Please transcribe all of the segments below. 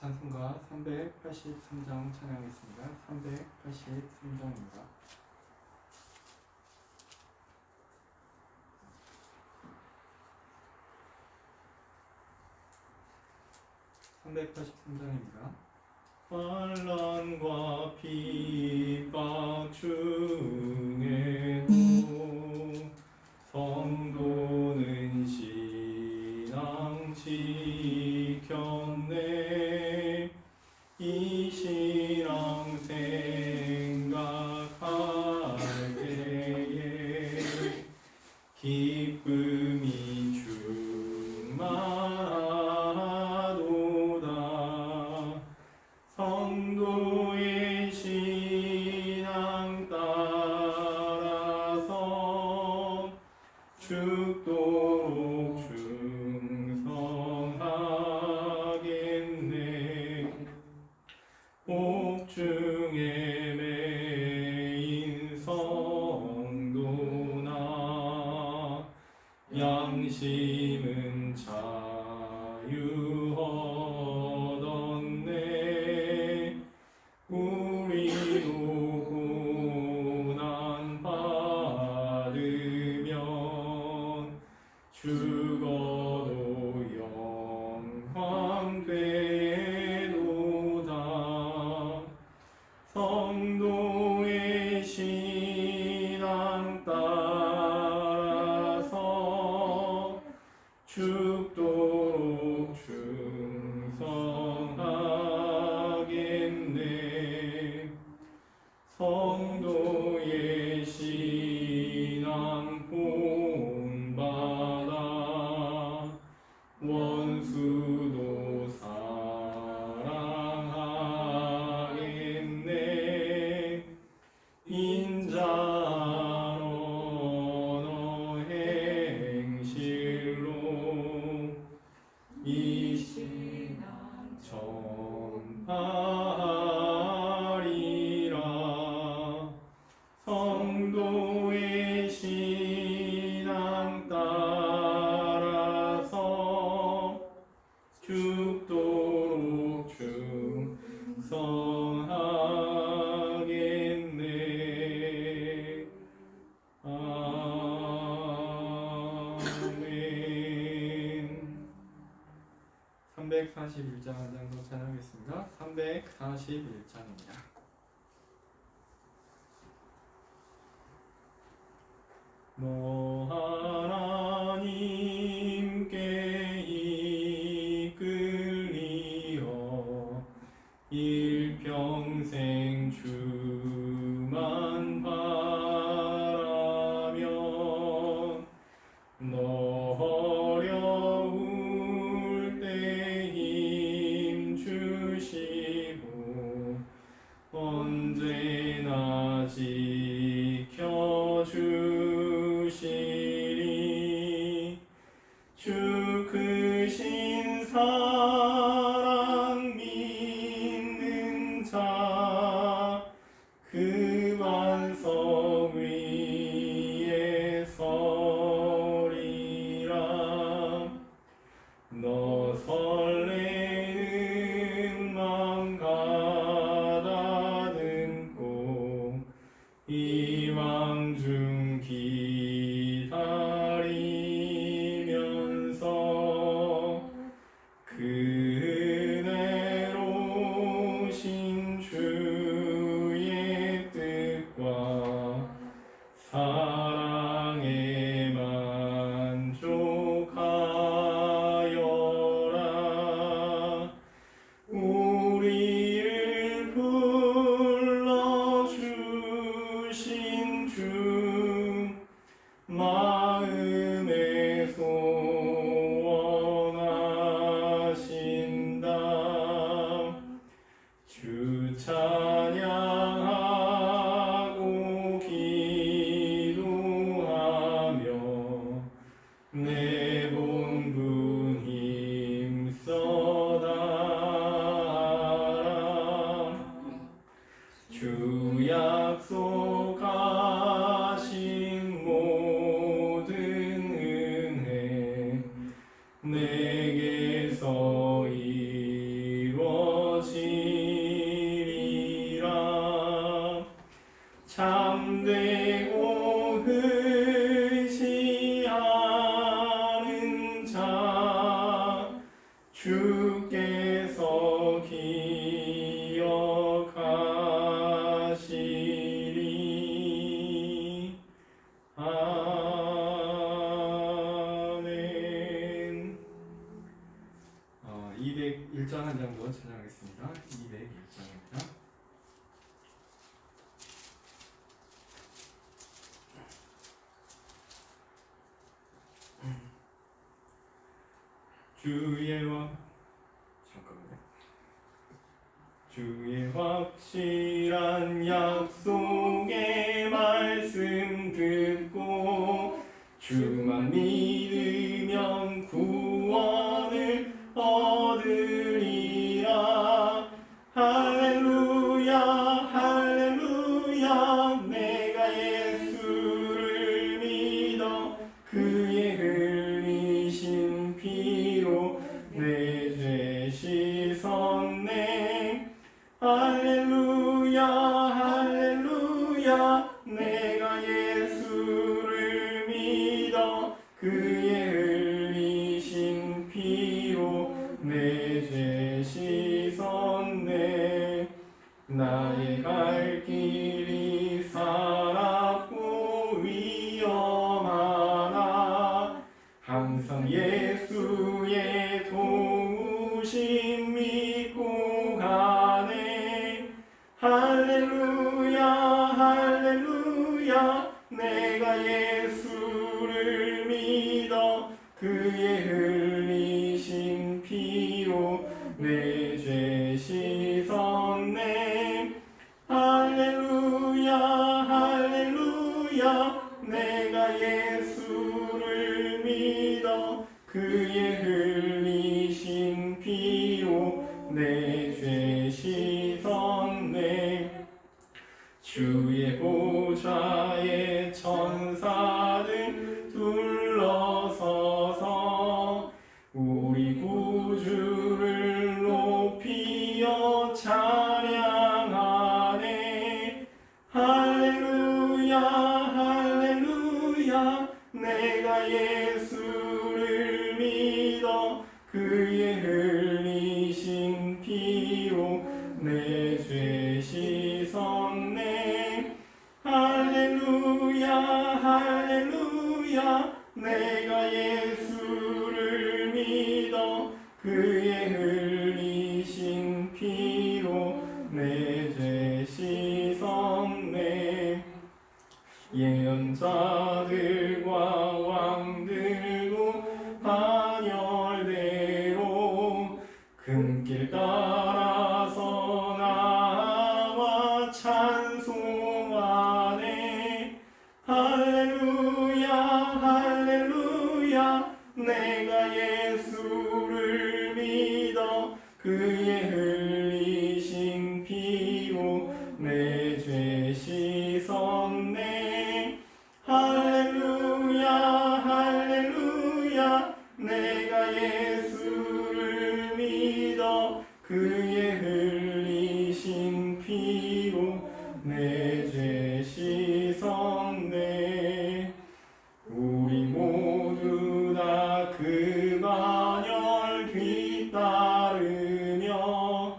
찬송가 383장 찬양하겠습니다. 383장입니다. 환난과 핍박 중에도 성도는 신앙 지켰네. 이 신앙 생각할 때에 기쁨이 충만하도다. 성도의 신앙 따라서 죽도록 충성하겠네. 옥중에 매인 성도나 양심은 자유 얻었네. 우리도 고난 받으면 죽어도 영광 되도다. 성도의 신앙 따라서 죽도록 충성하겠네. 성도의 신앙 본받아 원수도 사랑하겠네. 인자언어 행실로 이 신앙 전파하리라. 성도의 신앙 따라서 죽도록 충성하겠네. 아멘. 341장 한 장 더 찬양하겠습니다. 341장입니다. 너 하나님께 이끌리어 일평생 주만 바라면 너 어려울 때 힘 주시고 언제나 지켜주시리. 주 크신 사랑 믿는 자 그 반석 위에 서리라. 너 설레는 맘 가다듬고 이왕 중 기다리면서 그 은혜로 신 주의 뜻과 사랑에 만족하여라. 우리를 불러주신 주 마음에 소원하신다. 주 찬양하고 기도하며 내 본분 힘써다. 주 약속하신 모든 은혜 내게서 이루어 참되고 의지하는 자 주께서 기억하시리. 아멘. 201장 한 장 더 찬양하겠습니다. 201장입니다. 주의 확실한 약속의 말씀 듣고 주만 믿으면 구원을 얻으리라. 할렐루야 할렐루야. 내가 예수를 믿어 그의 흘리신 피로 내 죄 씻었네. 할렐루야 할렐루야. 내가 예수를 믿어 그의 흘리신 피로 내 죄 씻었네. 나의 갈 길이 살았고 위험하나 항상 예수의 도우심 믿고 가네. 할렐루야 할렐루야. 내가 예수를 믿어 그의 흘리신 피로 내 죄 씻었네. 할렐루야 할렐루야. 내가 예수를 믿어 그의 흘리신 피로 내 죄 씻었네. 주의 보좌에 천사들 둘러서서 우리 구주를 높이어 찬양하네. 할렐루야 할렐루야. 내가 예수를 믿어 그의 흘리신 피로 내 죄 씻었네. 할렐루야 할렐루야. 내가 예수를 믿어 그의 흘리신 피로 내 죄 씻었네. 예언자들과 왕들도 반열대로 금길 따라서 나와 찬송하네. 할렐루야 할렐루야. 내가 예수를 믿어 그의 흘리신 피로 내 죄 씻었네. 할렐루야 할렐루야. 내가 예수를 믿어 그의 흘리신 피로 내 죄 씻었네. 우리 모두 다 그 반열 뒤따르며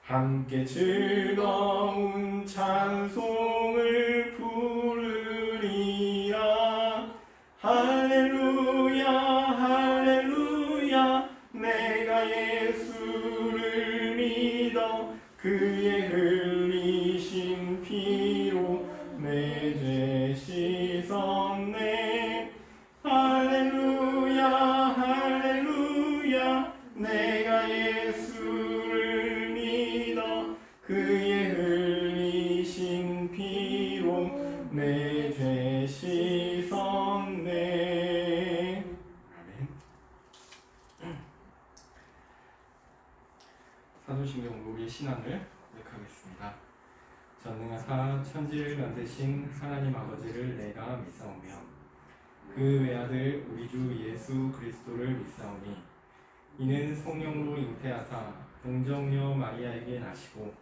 함께 즐거운 찬송을 부르리라. 할렐루야 할렐루야. 내가 예수를 믿어 그의 흘리신 피로 내 죄 씻었네. 할렐루야 할렐루야. 내가 예수를 믿어 그의 흘리신 피로 내 죄 씻었네. 아멘. 사도신경 우리의 신앙을 고백하겠습니다. 전능하사 천지를 만드신 하나님 아버지를 내가 믿사오며 그 외아들 우리 주 예수 그리스도를 믿사오니 이는 성령으로 잉태하사 동정녀 마리아에게 나시고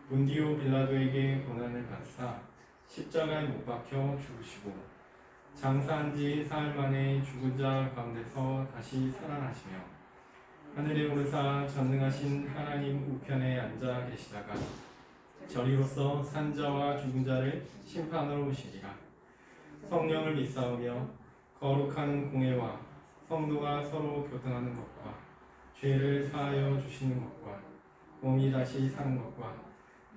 본디오 빌라도에게 고난을 받사 십자가에 못 박혀 죽으시고 장사한 지 사흘 만에 죽은 자 가운데서 다시 살아나시며 하늘에 오르사 전능하신 하나님 우편에 앉아 계시다가 저리로서 산자와 죽은 자를 심판하러 오시리라. 성령을 믿사오며 거룩한 공회와 성도가 서로 교통하는 것과 죄를 사하여 주시는 것과 몸이 다시 사는 것과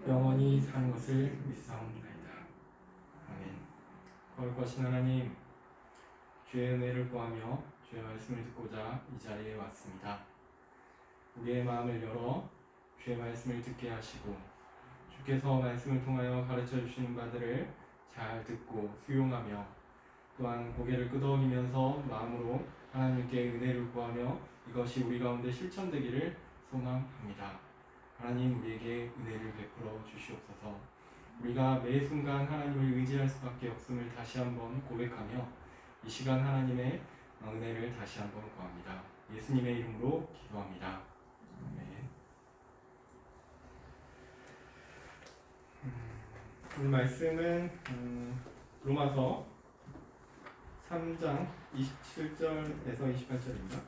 영원히 사는 것을 믿사옵나이다. 아멘. 거룩하신 하나님, 주의 은혜를 구하며 주의 말씀을 듣고자 이 자리에 왔습니다. 우리의 마음을 열어 주의 말씀을 듣게 하시고 주께서 말씀을 통하여 가르쳐 주시는 바들을 잘 듣고 수용하며 또한 고개를 끄덕이면서 마음으로 하나님께 은혜를 구하며 이것이 우리 가운데 실천되기를 소망합니다. 하나님, 우리에게 은혜를 베풀어 주시옵소서. 우리가 매 순간 하나님을 의지할 수밖에 없음을 다시 한번 고백하며 이 시간 하나님의 은혜를 다시 한번 구합니다. 예수님의 이름으로 기도합니다. 아멘. 오늘 말씀은 로마서 3장 27절에서 28절입니다.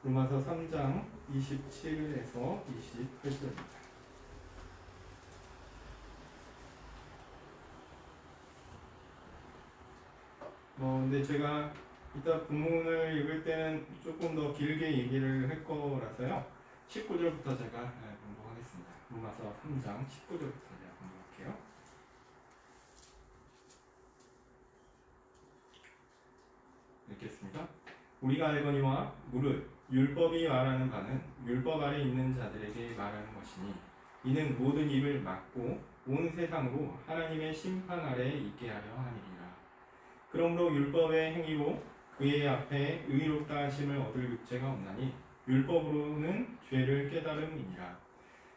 로마서 3장 27에서 28절입니다. 근데 제가 이따 본문을 읽을 때는 조금 더 길게 얘기를 할 거라서요. 19절부터 제가 공부하겠습니다. 로마서 3장 19절부터 제가 공부할게요. 읽겠습니다. 우리가 알거니와 무릇 율법이 말하는 바는 율법 아래 있는 자들에게 말하는 것이니 이는 모든 입을 막고 온 세상으로 하나님의 심판 아래 있게 하려 함이니라. 그러므로 율법의 행위로 그의 앞에 의롭다 하심을 얻을 육체가 없나니 율법으로는 죄를 깨달음이니라.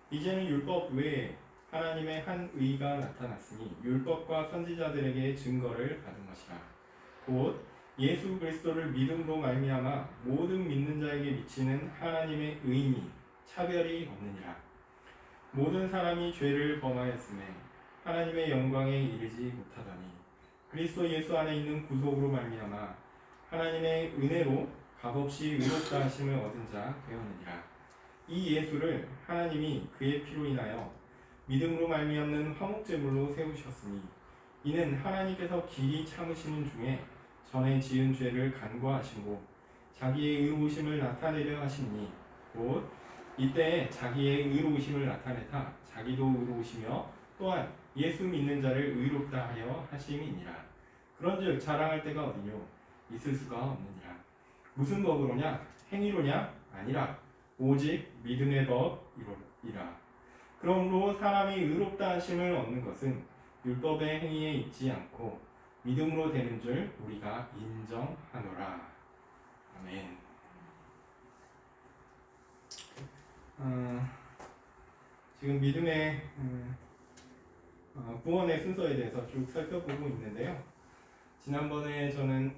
이제는 율법 외에 하나님의 한 의가 나타났으니 율법과 선지자들에게 증거를 받은 것이라. 곧 예수 그리스도를 믿음으로 말미암아 모든 믿는 자에게 미치는 하나님의 의니 차별이 없느니라. 모든 사람이 죄를 범하였음에 하나님의 영광에 이르지 못하더니 그리스도 예수 안에 있는 구속으로 말미암아 하나님의 은혜로 값없이 의롭다 하심을 얻은 자 되었느니라. 이 예수를 하나님이 그의 피로 인하여 믿음으로 말미암는 화목제물로 세우셨으니 이는 하나님께서 길이 참으시는 중에 전에 지은 죄를 간과하시고 자기의 의로우심을 나타내려 하시니 곧 이때에 자기의 의로우심을 나타내타 자기도 의로우시며 또한 예수 믿는 자를 의롭다 하려 하심이니라. 그런즉 자랑할 데가 어디뇨? 있을 수가 없느니라. 무슨 법으로냐? 행위로냐? 아니라 오직 믿음의 법이라. 그러므로 사람이 의롭다 하심을 얻는 것은 율법의 행위에 있지 않고 믿음으로 되는 줄 우리가 인정하노라. 아멘. 지금 믿음의 구원의 순서에 대해서 쭉 살펴보고 있는데요. 지난번에 저는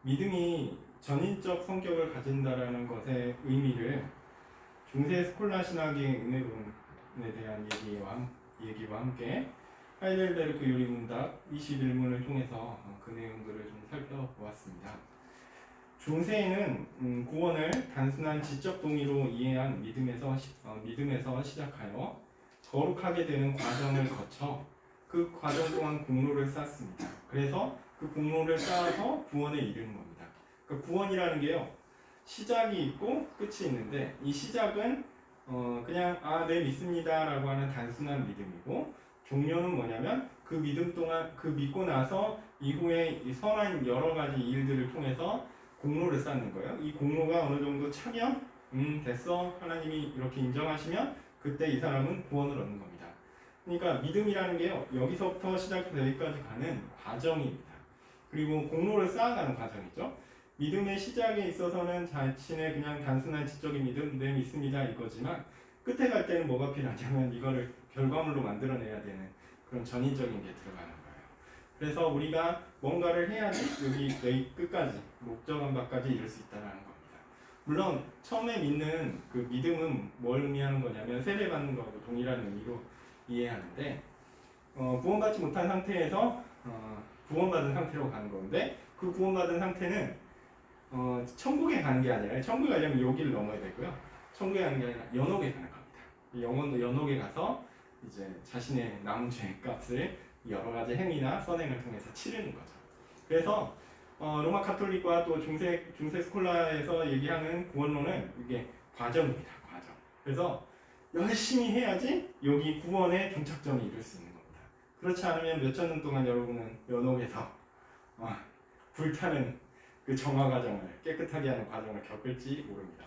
믿음이 전인적 성격을 가진다라는 것의 의미를 중세 스콜라 신학의 은혜론에 대한 얘기와 함께 하이델베르크 요리문답 21문을 통해서 그 내용들을 좀 살펴보았습니다. 중세에는 구원을 단순한 지적 동의로 이해한 믿음에서 시작하여 거룩하게 되는 과정을 거쳐 그 과정 동안 공로를 쌓습니다. 그래서 그 공로를 쌓아서 구원에 이르는 겁니다. 그 구원이라는 게요, 시작이 있고 끝이 있는데 이 시작은 그냥 네 믿습니다라고 하는 단순한 믿음이고, 종료는 뭐냐면 그 믿음 동안 그 믿고 나서 이후에 이 선한 여러 가지 일들을 통해서 공로를 쌓는 거예요. 이 공로가 어느 정도 차면 됐어, 하나님이 이렇게 인정하시면 그때 이 사람은 구원을 얻는 겁니다. 그러니까 믿음이라는 게요, 여기서부터 시작해서 여기까지 가는 과정입니다. 그리고 공로를 쌓아가는 과정이죠. 믿음의 시작에 있어서는 자신의 그냥 단순한 지적인 믿음, 네 믿습니다 이거지만 끝에 갈 때는 뭐가 필요하냐면 이거를 결과물로 만들어내야 되는 그런 전인적인 게 들어가는 거예요. 그래서 우리가 뭔가를 해야지 여기 끝까지 목적한 바까지 이룰 수 있다는 겁니다. 물론 처음에 믿는 그 믿음은 뭘 의미하는 거냐면 세례받는 거하고 동일한 의미로 이해하는데 구원받지 못한 상태에서 구원받은 상태로 가는 건데 그 구원받은 상태는 천국에 가는 게 아니라 천국에 가려면 여기를 넘어야 되고요. 천국에 가는 게 아니라 연옥에 가는 겁니다. 영혼도 연옥에 가서 이제 자신의 남은 죄 값을 여러 가지 행위나 선행을 통해서 치르는 거죠. 그래서 로마 카톨릭과 또 중세 스콜라에서 얘기하는 구원론은 이게 과정입니다. 과정. 그래서 열심히 해야지 여기 구원의 종착점이 이룰 수 있는 겁니다. 그렇지 않으면 몇천 년 동안 여러분은 연옥에서 불타는 그 정화 과정을 깨끗하게 하는 과정을 겪을지 모릅니다.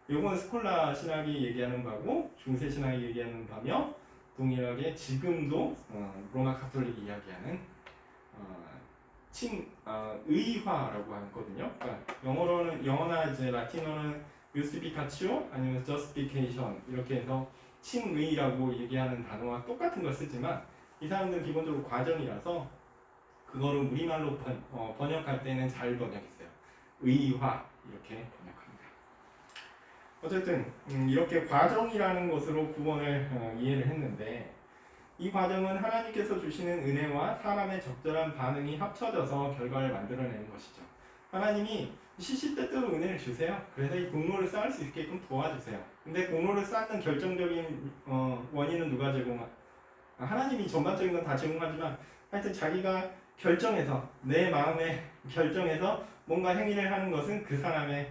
이건 스콜라 신학이 얘기하는 바고 중세 신학이 얘기하는 바며 동일하게 지금도 로마 카톨릭이 이야기하는 의화라고 하거든요. 그러니까 영어나 이제 라틴어는 justificatio 아니면 justification 이렇게 해서 칭의라고 얘기하는 단어와 똑같은 걸 쓰지만 이 사람들은 기본적으로 과정이라서 그거를 우리말로 번역할 때는 잘 번역했어요. 의화 이렇게 번역합니다. 어쨌든 이렇게 과정이라는 것으로 구원을 이해를 했는데 이 과정은 하나님께서 주시는 은혜와 사람의 적절한 반응이 합쳐져서 결과를 만들어내는 것이죠. 하나님이 시시때때로 은혜를 주세요. 그래서 이 공로를 쌓을 수 있게끔 도와주세요. 근데 공로를 쌓는 결정적인 원인은 누가 하나님이 전반적인 건 다 제공하지만 하여튼 자기가 결정해서 내 마음에 결정해서 뭔가 행위를 하는 것은 그 사람의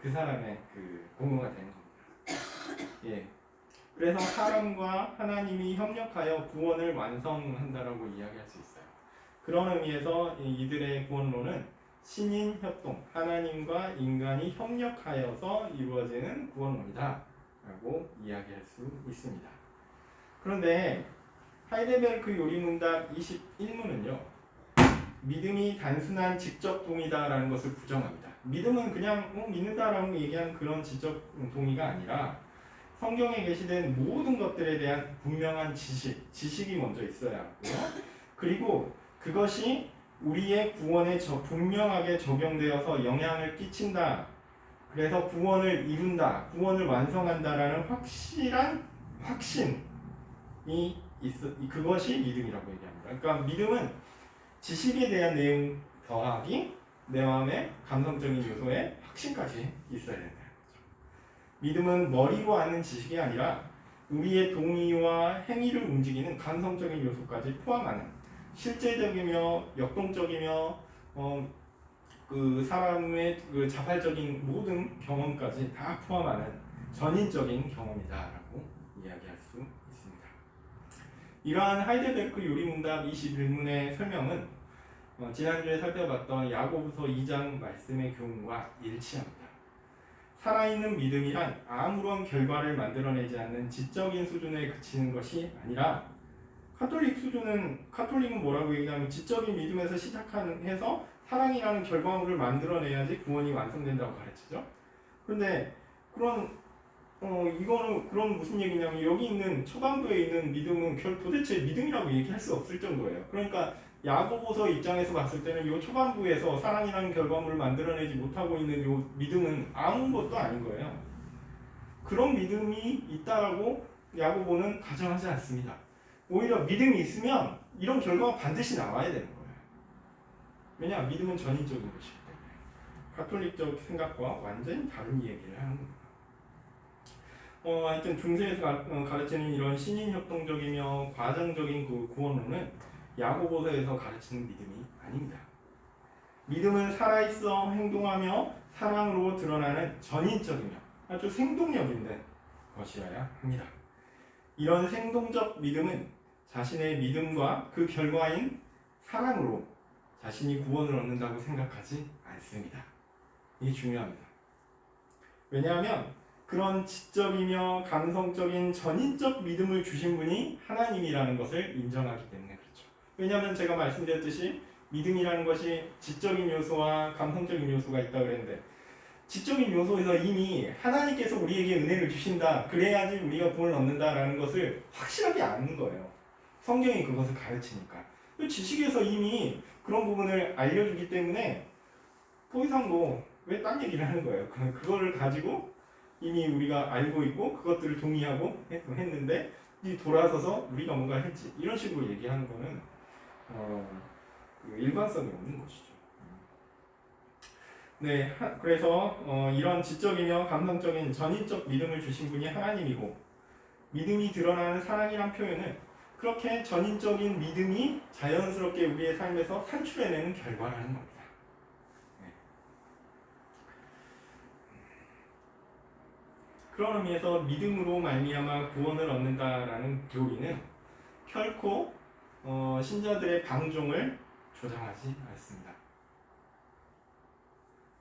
그 공로가 되는 겁니다. 예. 그래서 사람과 하나님이 협력하여 구원을 완성한다라고 이야기할 수 있어요. 그런 의미에서 이들의 구원론은 신인 협동, 하나님과 인간이 협력하여서 이루어지는 구원론이다라고 이야기할 수 있습니다. 그런데 하이델베르크 요리문답 21문은요. 믿음이 단순한 직접 동의다라는 것을 부정합니다. 믿음은 그냥 믿는다라고 얘기하는 그런 지적 동의가 아니라 성경에 게시된 모든 것들에 대한 분명한 지식이 먼저 있어야 하고요. 그리고 그것이 우리의 구원에 분명하게 적용되어서 영향을 끼친다. 그래서 구원을 이룬다, 구원을 완성한다라는 확실한 확신이 그것이 믿음이라고 얘기합니다. 그러니까 믿음은 지식에 대한 내용 더하기 내 마음의 감성적인 요소에 확신까지 있어야 된다. 믿음은 머리로 아는 지식이 아니라 우리의 동의와 행위를 움직이는 감성적인 요소까지 포함하는 실제적이며 역동적이며 그 사람의 그 자발적인 모든 경험까지 다 포함하는 전인적인 경험이다라고 이야기할 수 있습니다. 이러한 하이델베르크 요리문답 21문의 설명은 지난주에 살펴봤던 야고보서 2장 말씀의 교훈과 일치합니다. 살아있는 믿음이란 아무런 결과를 만들어내지 않는 지적인 수준에 그치는 것이 아니라 카톨릭은 뭐라고 얘기하면 지적인 믿음에서 시작해서 사랑이라는 결과물을 만들어내야지 구원이 완성된다고 가르치죠. 그런데 이거는 그럼 무슨 얘기냐면 여기 있는 초반부에 있는 믿음은 도대체 믿음이라고 얘기할 수 없을 정도예요. 그러니까 야고보서 입장에서 봤을 때는 이 초반부에서 사랑이라는 결과물을 만들어내지 못하고 있는 이 믿음은 아무것도 아닌 거예요. 그런 믿음이 있다라고 야고보는 가정하지 않습니다. 오히려 믿음이 있으면 이런 결과가 반드시 나와야 되는 거예요. 왜냐? 믿음은 전인적인 것이기 때문에. 가톨릭적 생각과 완전히 다른 얘기를 하는 겁니다. 하여튼 중세에서 가르치는 이런 신인협동적이며 과정적인 그 구원론은 야고보서에서 가르치는 믿음이 아닙니다. 믿음은 살아있어 행동하며 사랑으로 드러나는 전인적이며 아주 생동력 있는 것이어야 합니다. 이런 생동적 믿음은 자신의 믿음과 그 결과인 사랑으로 자신이 구원을 얻는다고 생각하지 않습니다. 이게 중요합니다. 왜냐하면 그런 지적이며 감성적인 전인적 믿음을 주신 분이 하나님이라는 것을 인정하기 때문에 그렇죠. 왜냐하면 제가 말씀드렸듯이 믿음이라는 것이 지적인 요소와 감성적인 요소가 있다고 그랬는데 지적인 요소에서 이미 하나님께서 우리에게 은혜를 주신다. 그래야지 우리가 구원을 얻는다라는 것을 확실하게 아는 거예요. 성경이 그것을 가르치니까. 지식에서 이미 그런 부분을 알려주기 때문에 더 이상 왜 딴 얘기를 하는 거예요? 그거를 가지고 이미 우리가 알고 있고 그것들을 동의하고 했는데 이 돌아서서 우리가 뭔가 했지 이런 식으로 얘기하는 거는 그 일관성이 없는 것이죠. 네, 그래서 이런 지적이며 감성적인 전인적 믿음을 주신 분이 하나님이고 믿음이 드러나는 사랑이란 표현은 그렇게 전인적인 믿음이 자연스럽게 우리의 삶에서 산출해내는 결과라는 겁니다. 네. 그런 의미에서 믿음으로 말미암아 구원을 얻는다라는 교리는 결코 신자들의 방종을 조장하지 않습니다.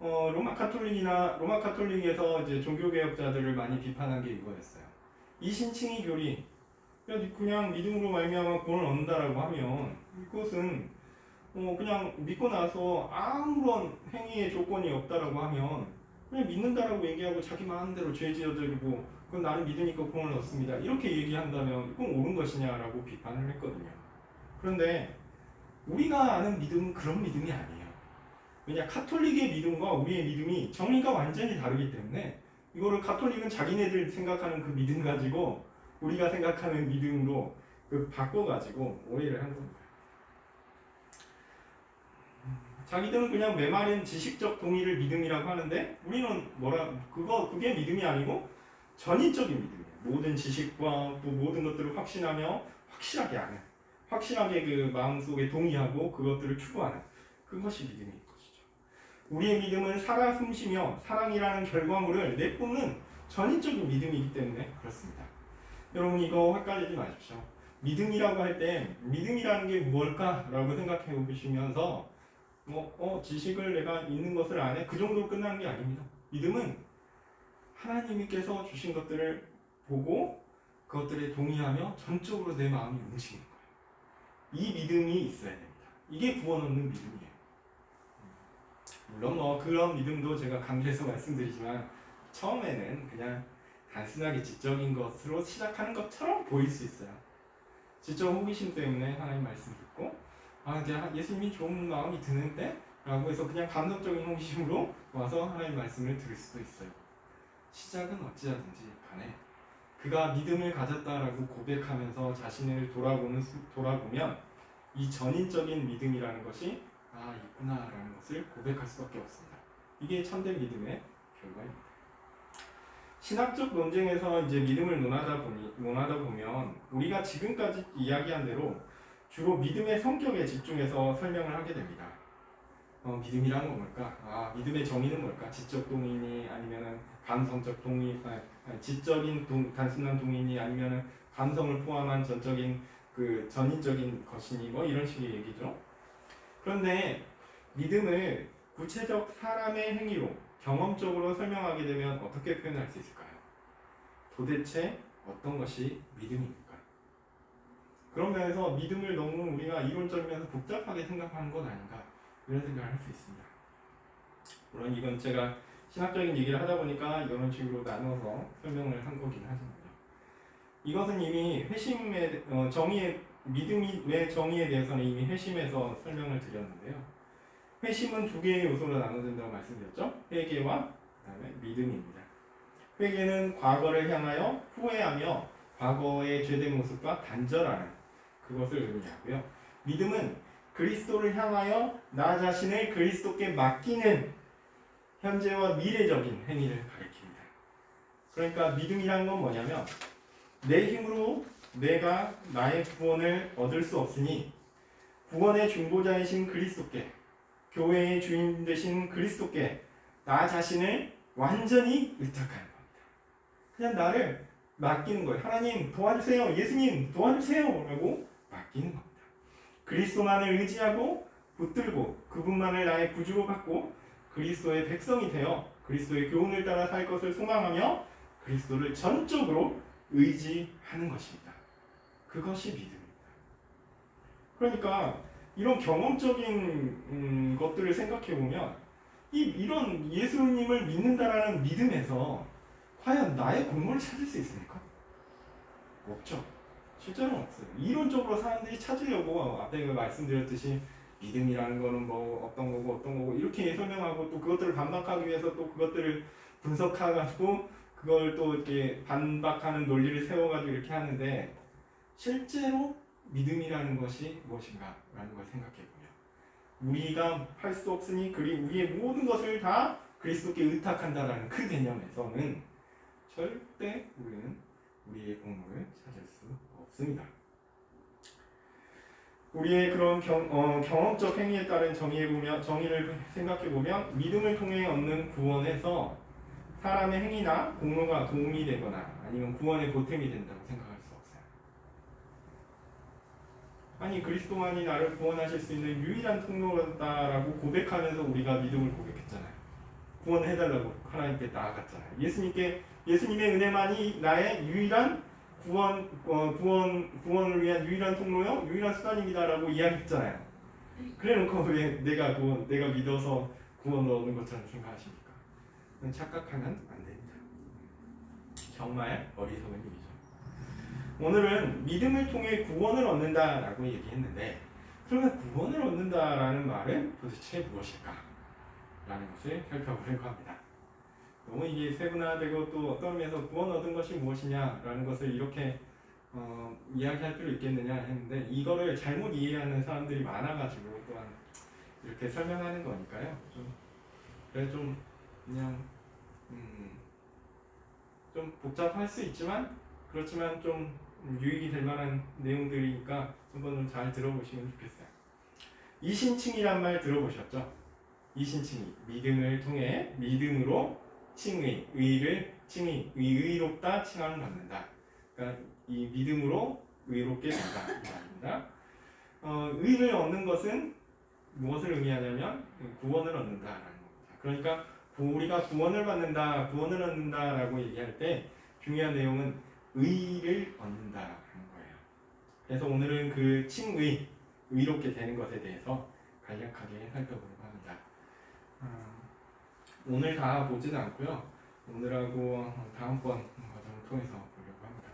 로마 카톨릭에서 이제 종교개혁자들을 많이 비판한 게 이거였어요. 이신칭의 교리, 그냥 믿음으로 말미암아 구원을 얻는다라고 하면 이것은 그냥 믿고 나서 아무런 행위의 조건이 없다라고 하면 그냥 믿는다라고 얘기하고 자기 마음대로 죄 지어들고 그건 나는 믿으니까 구원을 얻습니다. 이렇게 얘기한다면 이건 옳은 것이냐라고 비판을 했거든요. 그런데 우리가 아는 믿음은 그런 믿음이 아니에요. 왜냐, 카톨릭의 믿음과 우리의 믿음이 정의가 완전히 다르기 때문에 이거를 카톨릭은 자기네들 생각하는 그 믿음 가지고 우리가 생각하는 믿음으로 바꿔가지고 오해를 한 겁니다. 자기들은 그냥 메마른 지식적 동의를 믿음이라고 하는데 우리는 그게 믿음이 아니고 전인적인 믿음이에요. 모든 지식과 또 모든 것들을 확신하며 확실하게 아는, 확실하게 그 마음속에 동의하고 그것들을 추구하는 그것이 믿음인 것이죠. 우리의 믿음은 살아 숨쉬며 사랑이라는 결과물을 내뿜는 전인적인 믿음이기 때문에 그렇습니다. 여러분 이거 헷갈리지 마십시오. 믿음이라고 할 때 믿음이라는 게 뭘까라고 생각해 보시면서 지식을 내가 있는 것을 안 해? 그 정도로 끝나는 게 아닙니다. 믿음은 하나님께서 주신 것들을 보고 그것들에 동의하며 전적으로 내 마음이 움직이는 거예요. 이 믿음이 있어야 됩니다. 이게 구원 얻는 믿음이에요. 물론 그런 믿음도 제가 강조해서 말씀드리지만 처음에는 그냥 단순하게 지적인 것으로 시작하는 것처럼 보일 수 있어요. 지적 호기심 때문에 하나님 말씀 듣고 예수님이 좋은 마음이 드는데? 라고 해서 그냥 감성적인 호기심으로 와서 하나님 말씀을 들을 수도 있어요. 시작은 어찌하든지 간에 그가 믿음을 가졌다라고 고백하면서 자신을 돌아보면 이 전인적인 믿음이라는 것이 있구나라는 것을 고백할 수밖에 없습니다. 이게 참된 믿음의 결과입니다. 신학적 논쟁에서 이제 믿음을 논하다 보면 우리가 지금까지 이야기한 대로 주로 믿음의 성격에 집중해서 설명을 하게 됩니다. 믿음이란 건 뭘까? 믿음의 정의는 뭘까? 지적 동의니 아니면은 감성적 동의, 지적인 단순한 동의니 아니면은 감성을 포함한 전적인 그 전인적인 것이니 이런 식의 얘기죠. 그런데 믿음을 구체적 사람의 행위로 경험적으로 설명하게 되면 어떻게 표현할 수 있을까요? 도대체 어떤 것이 믿음입니까? 그런 면에서 믿음을 너무 우리가 이론적이면서 복잡하게 생각하는 것 아닌가 이런 생각을 할 수 있습니다. 물론 이건 제가 신학적인 얘기를 하다 보니까 이런 식으로 나눠서 설명을 한 거긴 하지만요. 이것은 이미 회심의 믿음의 정의에 대해서는 이미 회심에서 설명을 드렸는데요. 회심은 두 개의 요소로 나눠진다고 말씀드렸죠. 회개와 그다음에 믿음입니다. 회개는 과거를 향하여 후회하며 과거의 죄된 모습과 단절하는 그것을 의미하고요. 믿음은 그리스도를 향하여 나 자신을 그리스도께 맡기는 현재와 미래적인 행위를 가리킵니다. 그러니까 믿음이란 건 뭐냐면 내 힘으로 내가 나의 구원을 얻을 수 없으니 구원의 중보자이신 그리스도께, 교회의 주인 되신 그리스도께 나 자신을 완전히 의탁하는 겁니다. 그냥 나를 맡기는 거예요. 하나님 도와주세요. 예수님 도와주세요. 라고 맡기는 겁니다. 그리스도만을 의지하고 붙들고 그분만을 나의 구주로 받고 그리스도의 백성이 되어 그리스도의 교훈을 따라 살 것을 소망하며 그리스도를 전적으로 의지하는 것입니다. 그것이 믿음입니다. 그러니까 이런 경험적인 것들을 생각해 보면 이런 예수님을 믿는다라는 믿음에서 과연 나의 공로를 찾을 수 있습니까? 없죠. 실제로는 없어요. 이론적으로 사람들이 찾으려고 앞에 말씀드렸듯이 믿음이라는 거는 뭐 어떤 거고 이렇게 설명하고 또 그것들을 반박하기 위해서 또 그것들을 분석해가지고 그걸 또 이렇게 반박하는 논리를 세워가지고 이렇게 하는데 실제로 믿음이라는 것이 무엇인가라는 걸 생각해보면 우리가 할 수 없으니 우리의 모든 것을 다 그리스도께 의탁한다라는 그 개념에서는 절대 우리는 우리의 공로를 찾을 수 없습니다. 우리의 그런 경험적 행위에 따른 정의를 생각해보면 믿음을 통해 얻는 구원에서 사람의 행위나 공로가 도움이 되거나 아니면 구원의 보탬이 된다고 생각할 수 없어요. 아니 그리스도만이 나를 구원하실 수 있는 유일한 통로다라고 고백하면서 우리가 믿음을 고백했잖아요. 구원해달라고 하나님께 나아갔잖아요. 예수님의 은혜만이 나의 유일한 구원을 위한 유일한 통로요, 유일한 수단입니다라고 이야기했잖아요. 그래놓고 왜 내가 믿어서 구원을 얻는 것처럼 생각하십니까? 그건 착각하면 안 됩니다. 정말 어리석은 일이죠. 오늘은 믿음을 통해 구원을 얻는다라고 얘기했는데 그러면 구원을 얻는다라는 말은 도대체 무엇일까? 라는 것을 살펴보려고 합니다. 너무 이게 세분화되고 또 어떤 의미에서 구원 얻은 것이 무엇이냐라는 것을 이렇게 이야기할 필요 있겠느냐 했는데 이거를 잘못 이해하는 사람들이 많아가지고 또한 이렇게 설명하는 거니까요. 좀 그냥 좀 복잡할 수 있지만 그렇지만 좀 유익이 될 만한 내용들이니까 한번 좀 잘 들어보시면 좋겠어요. 이신칭이란 말 들어보셨죠? 이신칭이 믿음을 통해 믿음으로 칭의, 의롭다 칭함을 받는다. 그러니까 이 믿음으로 의롭게 된다 이 말입니다. 의를 얻는 것은 무엇을 의미하냐면 구원을 얻는다라는 겁니다. 그러니까 우리가 구원을 얻는다라고 얘기할 때 중요한 내용은 의를 얻는다라는 거예요. 그래서 오늘은 그 칭의, 의롭게 되는 것에 대해서 간략하게 살펴보려고 합니다. 오늘 다 보지는 않고요. 오늘하고 다음번 과정을 통해서 보려고 합니다.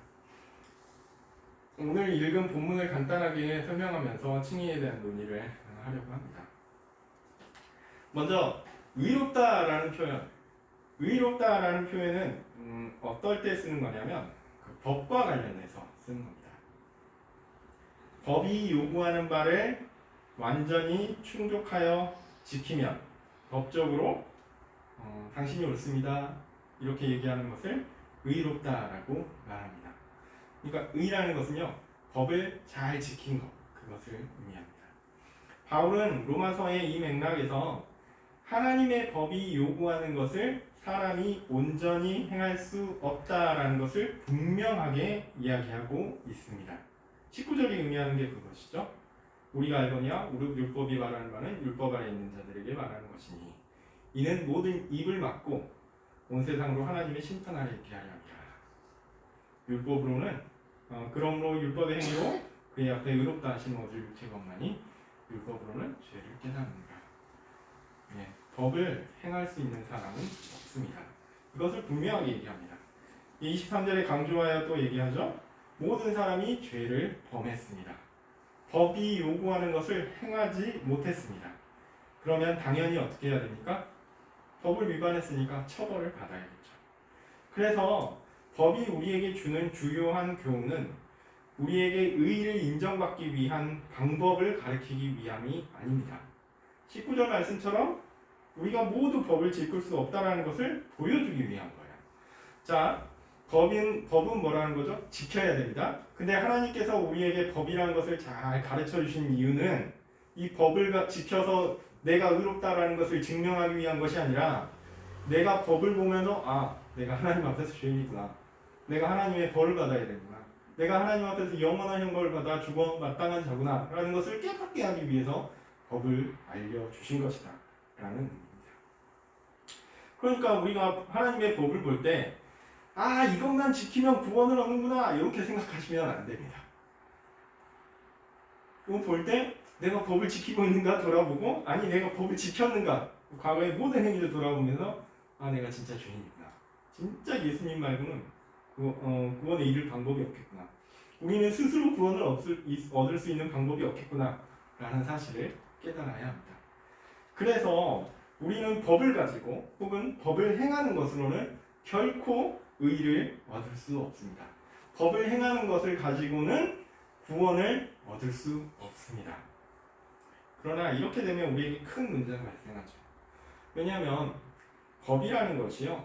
오늘 읽은 본문을 간단하게 설명하면서 칭의에 대한 논의를 하려고 합니다. 먼저 의롭다라는 표현은 어떨 때 쓰는 거냐면 그 법과 관련해서 쓰는 겁니다. 법이 요구하는 바를 완전히 충족하여 지키면 법적으로 당신이 옳습니다. 이렇게 얘기하는 것을 의롭다라고 말합니다. 그러니까 의라는 것은요, 법을 잘 지킨 것, 그것을 의미합니다. 바울은 로마서의 이 맥락에서 하나님의 법이 요구하는 것을 사람이 온전히 행할 수 없다라는 것을 분명하게 이야기하고 있습니다. 19절이 의미하는 게 그것이죠. 우리가 알거니와 율법이 말하는 바는 율법 아래 있는 자들에게 말하는 것이니 이는 모든 입을 막고 온 세상으로 하나님의 심판 아래 있게 하려 함이라. 율법으로는 그러므로 율법의 행위로 그의 앞에 의롭다 하신 얻을 육체가 없나니 율법으로는 죄를 깨닫는다. 예, 법을 행할 수 있는 사람은 없습니다. 이것을 분명하게 얘기합니다. 23절에 강조하여 또 얘기하죠. 모든 사람이 죄를 범했습니다. 법이 요구하는 것을 행하지 못했습니다. 그러면 당연히 어떻게 해야 됩니까? 법을 위반했으니까 처벌을 받아야겠죠. 그래서 법이 우리에게 주는 주요한 교훈은 우리에게 의를 인정받기 위한 방법을 가르치기 위함이 아닙니다. 19절 말씀처럼 우리가 모두 법을 지킬 수 없다는 것을 보여주기 위한 거예요. 자, 법은 뭐라는 거죠? 지켜야 됩니다. 근데 하나님께서 우리에게 법이라는 것을 잘 가르쳐 주신 이유는 이 법을 지켜서 내가 의롭다라는 것을 증명하기 위한 것이 아니라 내가 법을 보면서 내가 하나님 앞에서 죄인이구나. 내가 하나님의 벌을 받아야 되구나. 내가 하나님 앞에서 영원한 형벌을 받아 죽어 마땅한 자구나 라는 것을 깨닫게 하기 위해서 법을 알려주신 것이다 라는 의미입니다. 그러니까 우리가 하나님의 법을 볼 때 이것만 지키면 구원을 얻는구나 이렇게 생각하시면 안 됩니다. 이거 볼 때 내가 법을 지키고 있는가 돌아보고 내가 법을 지켰는가 과거의 모든 행위를 돌아보면서 내가 진짜 죄인이구나. 진짜 예수님 말고는 구원에 이를 방법이 없겠구나. 우리는 스스로 구원을 얻을 수 있는 방법이 없겠구나 라는 사실을 깨달아야 합니다. 그래서 우리는 법을 가지고 혹은 법을 행하는 것으로는 결코 의를 얻을 수 없습니다. 법을 행하는 것을 가지고는 구원을 얻을 수 없습니다. 그러나 이렇게 되면 우리에게 큰 문제가 발생하죠. 왜냐하면 법이라는 것이요,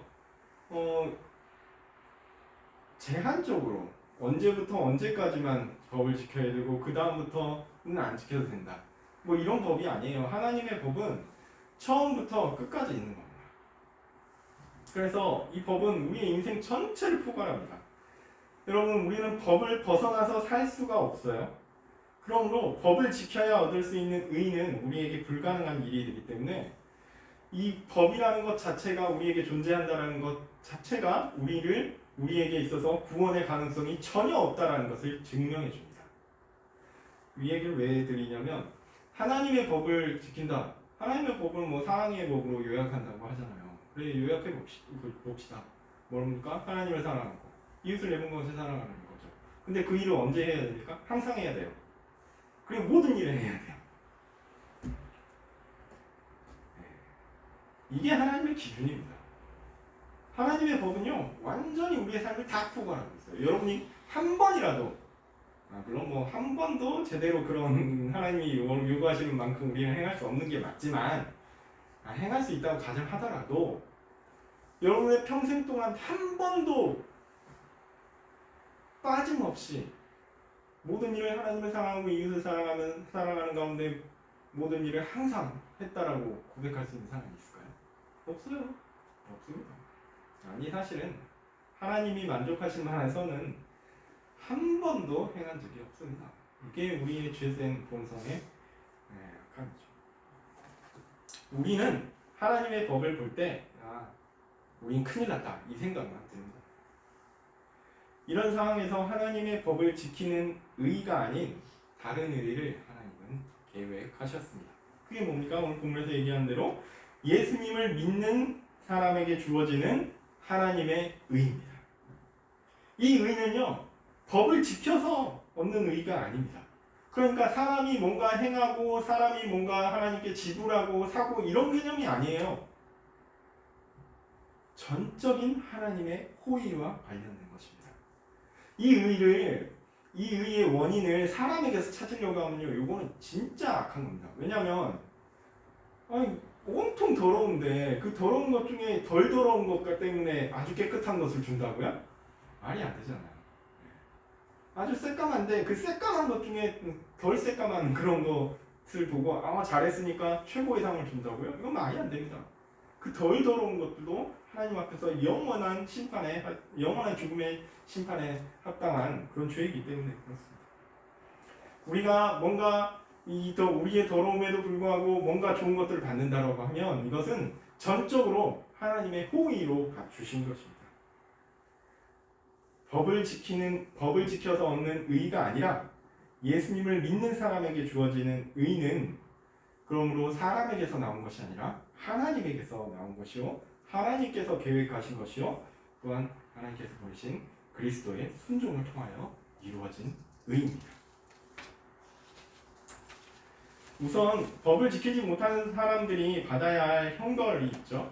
제한적으로 언제부터 언제까지만 법을 지켜야 되고 그 다음부터는 안 지켜도 된다. 뭐 이런 법이 아니에요. 하나님의 법은 처음부터 끝까지 있는 겁니다. 그래서 이 법은 우리의 인생 전체를 포괄합니다. 여러분, 우리는 법을 벗어나서 살 수가 없어요. 그러므로 법을 지켜야 얻을 수 있는 의는 우리에게 불가능한 일이 되기 때문에 이 법이라는 것 자체가 우리에게 존재한다는 것 자체가 우리에게 있어서 구원의 가능성이 전혀 없다는 것을 증명해 줍니다. 이 얘기를 왜 드리냐면, 하나님의 법을 지킨다. 하나님의 법을 뭐 사랑의 법으로 요약한다고 하잖아요. 그래, 요약해 봅시다. 뭡니까? 하나님을 사랑하고 이웃을 내 몸과 같이 사랑하는 거죠. 근데 그 일을 언제 해야 됩니까? 항상 해야 돼요. 그리고 모든 일을 해야 돼요. 이게 하나님의 기준입니다. 하나님의 법은요, 완전히 우리의 삶을 다 포괄하고 있어요. 여러분이 한 번이라도, 물론 뭐 한 번도 제대로 그런 하나님이 요구하시는 만큼 우리는 행할 수 없는 게 맞지만, 행할 수 있다고 가정하더라도 여러분의 평생 동안 한 번도 빠짐없이 모든 일을 하나님을 사랑하고 이웃을 사랑하는 가운데 모든 일을 항상 했다라고 고백할 수 있는 사람이 있을까요? 없어요. 없습니다. 아니, 사실은 하나님이 만족하신 한에서는 한 번도 행한 적이 없습니다. 이게 우리의 죄된 본성의 약함이죠. 우리는 하나님의 법을 볼 때 우린 큰일 났다 이 생각만 듭니다. 이런 상황에서 하나님의 법을 지키는 의가 아닌 다른 의를 하나님은 계획하셨습니다. 그게 뭡니까? 오늘 본문에서 얘기한 대로 예수님을 믿는 사람에게 주어지는 하나님의 의입니다. 이 의는요, 법을 지켜서 얻는 의가 아닙니다. 그러니까 사람이 뭔가 행하고 사람이 뭔가 하나님께 지불하고 사고 이런 개념이 아니에요. 전적인 하나님의 호의와 관련된 것입니다. 이 의의 원인을 사람에게서 찾으려고 하면요, 이거는 진짜 악한 겁니다. 왜냐하면 온통 더러운데 그 더러운 것 중에 덜 더러운 것 때문에 아주 깨끗한 것을 준다고요? 말이 안 되잖아요. 아주 새까만데 그 새까만 것 중에 덜 새까만 그런 것을 보고 잘했으니까 최고의 상을 준다고요? 이건 말이 안 됩니다. 그 덜 더러운 것들도 하나님 앞에서 영원한 죽음의 심판에 합당한 그런 죄이기 때문에 그렇습니다. 우리가 뭔가 우리의 더러움에도 불구하고 뭔가 좋은 것들을 받는다라고 하면 이것은 전적으로 하나님의 호의로 주신 것입니다. 법을 지켜서 얻는 의가 아니라 예수님을 믿는 사람에게 주어지는 의는 그러므로 사람에게서 나온 것이 아니라 하나님에게서 나온 것이요, 하나님께서 계획하신 것이요, 또한 하나님께서 보내신 그리스도의 순종을 통하여 이루어진 의입니다. 우선 법을 지키지 못하는 사람들이 받아야 할 형벌이 있죠.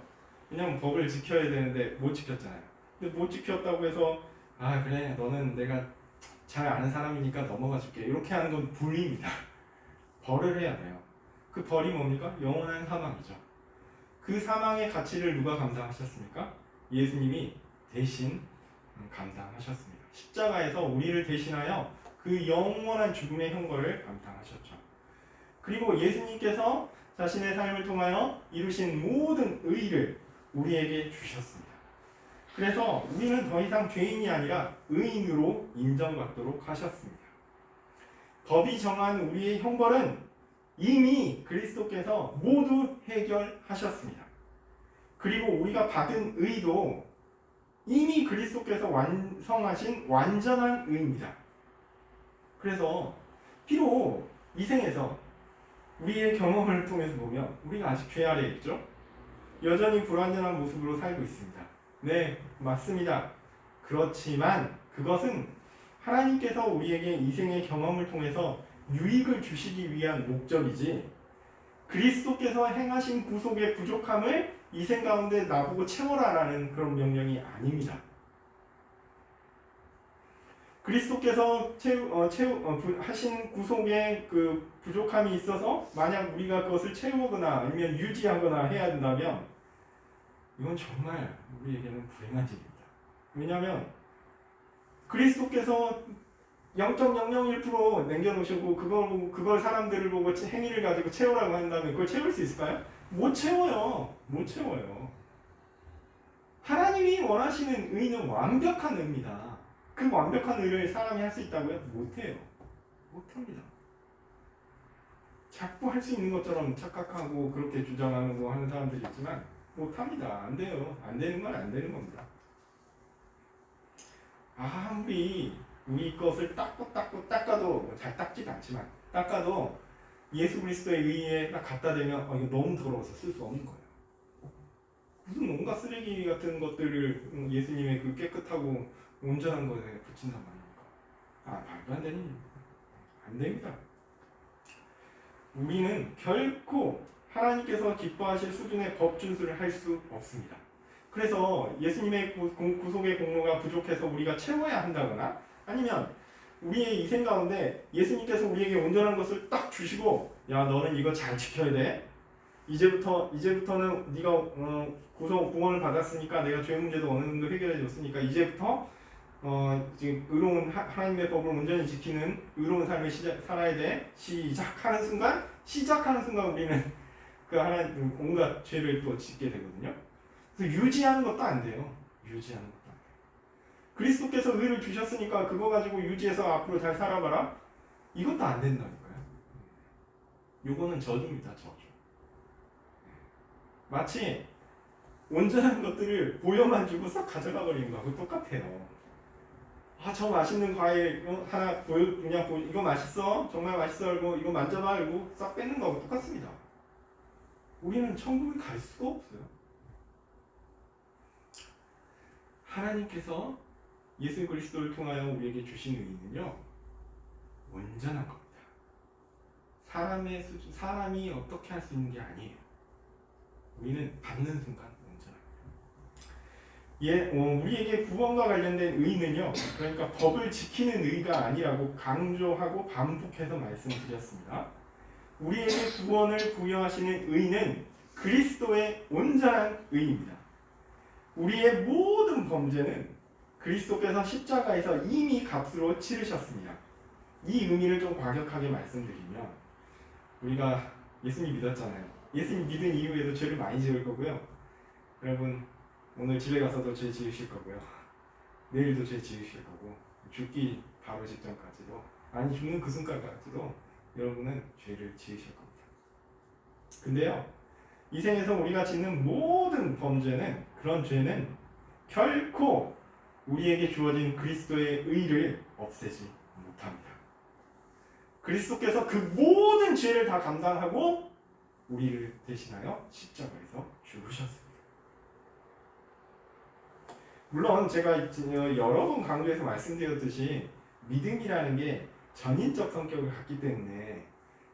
왜냐하면 법을 지켜야 되는데 못 지켰잖아요. 근데 못 지켰다고 해서 그래, 너는 내가 잘 아는 사람이니까 넘어가 줄게, 이렇게 하는 건 불의입니다. 벌을 해야 돼요. 그 벌이 뭡니까? 영원한 사망이죠. 그 사망의 가치를 누가 감당하셨습니까? 예수님이 대신 감당하셨습니다. 십자가에서 우리를 대신하여 그 영원한 죽음의 형벌을 감당하셨죠. 그리고 예수님께서 자신의 삶을 통하여 이루신 모든 의를 우리에게 주셨습니다. 그래서 우리는 더 이상 죄인이 아니라 의인으로 인정받도록 하셨습니다. 법이 정한 우리의 형벌은 이미 그리스도께서 모두 해결하셨습니다. 그리고 우리가 받은 의도 이미 그리스도께서 완성하신 완전한 의입니다. 그래서 비록 이 생에서 우리의 경험을 통해서 보면 우리가 아직 죄 아래에 있죠. 여전히 불완전한 모습으로 살고 있습니다. 네, 맞습니다. 그렇지만 그것은 하나님께서 우리에게 이 생의 경험을 통해서 유익을 주시기 위한 목적이지 그리스도께서 행하신 구속의 부족함을 이 생 가운데 나보고 채워라라는 그런 명령이 아닙니다. 그리스도께서 하신 구속의 그 부족함이 있어서 만약 우리가 그것을 채우거나 아니면 유지하거나 해야 된다면 이건 정말 우리에게는 불행한 일입니다. 왜냐하면 그리스도께서 0.001% 남겨놓으시고 그걸 사람들을 보고 행위를 가지고 채우라고 한다면 그걸 채울 수 있을까요? 못 채워요. 못 채워요. 하나님이 원하시는 의는 완벽한 의입니다. 그 완벽한 의를 사람이 할 수 있다고요? 못해요. 못합니다. 자꾸 할 수 있는 것처럼 착각하고 그렇게 주장하고 하는 사람들이 있지만 못합니다. 안 돼요. 안 되는 건 안 되는 겁니다. 아무리 우리 것을 닦아도 잘 닦지도 않지만 닦아도 예수 그리스도의 의에 딱 갖다 대면 이거 너무 더러워서 쓸 수 없는 거예요. 무슨 온갖 쓰레기 같은 것들을 예수님의 그 깨끗하고 온전한 것에 붙인단 말입니까? 말도 안 되는 일입니다. 안 됩니다. 우리는 결코 하나님께서 기뻐하실 수준의 법 준수를 할 수 없습니다. 그래서 예수님의 구속의 공로가 부족해서 우리가 채워야 한다거나 아니면 우리의 이생 가운데 예수님께서 우리에게 온전한 것을 딱 주시고 야 너는 이거 잘 지켜야 돼. 이제부터는 네가 구원을 받았으니까 내가 죄 문제도 어느 정도 해결해 줬으니까 이제부터 지금 의로운 하나님의 법을 온전히 지키는 의로운 삶을 살아야 돼. 시작하는 순간 우리는 그 하나님 온갖 죄를 또 짓게 되거든요. 그래서 유지하는 것도 안 돼요. 유지하는 것도 안 돼요. 그리스도께서 의를 주셨으니까 그거 가지고 유지해서 앞으로 잘 살아봐라. 이것도 안 된다니까요. 요거는 저주입니다. 저주. 마치 온전한 것들을 보여만 주고 싹 가져가 버리는 거하고 똑같아요. 저 맛있는 과일 하나 이거 맛있어? 정말 맛있어? 알고 이거 만져봐? 알고 싹 뺏는 거하고 똑같습니다. 우리는 천국에 갈 수가 없어요. 하나님께서 예수 그리스도를 통하여 우리에게 주신 의는요 온전한 겁니다. 사람이 어떻게 할 수 있는 게 아니에요. 우리는 받는 순간 온전합니다. 우리에게 구원과 관련된 의는요, 그러니까 법을 지키는 의가 아니라고 강조하고 반복해서 말씀드렸습니다. 우리에게 구원을 부여하시는 의는 그리스도의 온전한 의입니다. 우리의 모든 범죄는 그리스도께서 십자가에서 이미 값으로 치르셨습니다. 이 의미를 좀 과격하게 말씀드리면 우리가 예수님 믿었잖아요. 예수님 믿은 이후에도 죄를 많이 지을 거고요. 여러분 오늘 집에 가서도 죄 지으실 거고요. 내일도 죄 지으실 거고 죽기 바로 직전까지도 아니 죽는 그 순간까지도 여러분은 죄를 지으실 겁니다. 근데요 이 생에서 우리가 짓는 모든 범죄는 그런 죄는 결코 우리에게 주어진 그리스도의 의를 없애지 못합니다. 그리스도께서 그 모든 죄를 다 감당하고 우리를 대신하여 십자가에서 죽으셨습니다. 물론 제가 여러 번 강조해서 말씀드렸듯이 믿음이라는 게 전인적 성격을 갖기 때문에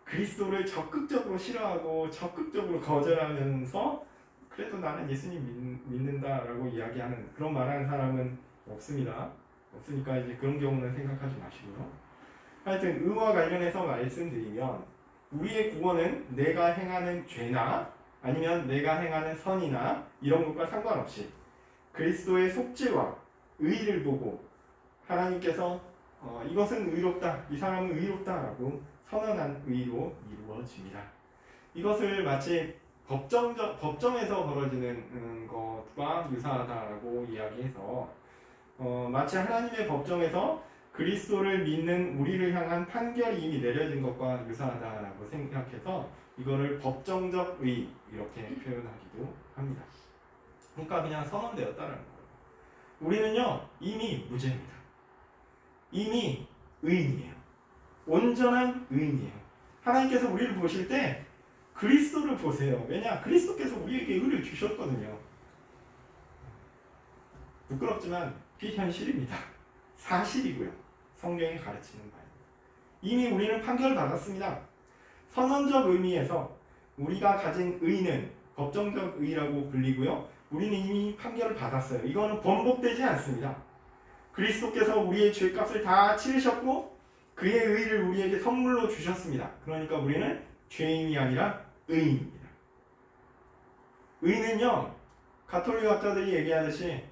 그리스도를 적극적으로 싫어하고 적극적으로 거절하면서 그래도 나는 예수님 믿는다라고 이야기하는 그런 말하는 사람은 없습니다. 없으니까 이제 그런 경우는 생각하지 마시고요. 하여튼 의와 관련해서 말씀드리면 우리의 구원은 내가 행하는 죄나 아니면 내가 행하는 선이나 이런 것과 상관없이 그리스도의 속죄와 의를 보고 하나님께서 이것은 의롭다, 이 사람은 의롭다라고 선언한 의로 이루어집니다. 이것을 마치 법정에서 벌어지는 것과 유사하다라고 이야기해서 마치 하나님의 법정에서 그리스도를 믿는 우리를 향한 판결이 이미 내려진 것과 유사하다라고 생각해서 이거를 법정적 의 이렇게 표현하기도 합니다. 그러니까 그냥 선언되었다라는 거예요. 우리는요 이미 무죄입니다. 이미 의인이에요. 온전한 의인이에요. 하나님께서 우리를 보실 때 그리스도를 보세요. 왜냐? 그리스도께서 우리에게 의를 주셨거든요. 부끄럽지만 비현실입니다. 사실이고요. 성경이 가르치는 바입니다. 이미 우리는 판결을 받았습니다. 선언적 의미에서 우리가 가진 의는 법정적 의라고 불리고요. 우리는 이미 판결을 받았어요. 이거는 번복되지 않습니다. 그리스도께서 우리의 죄값을 다 치르셨고 그의 의를 우리에게 선물로 주셨습니다. 그러니까 우리는 죄인이 아니라 의인입니다. 의는요, 가톨릭 학자들이 얘기하듯이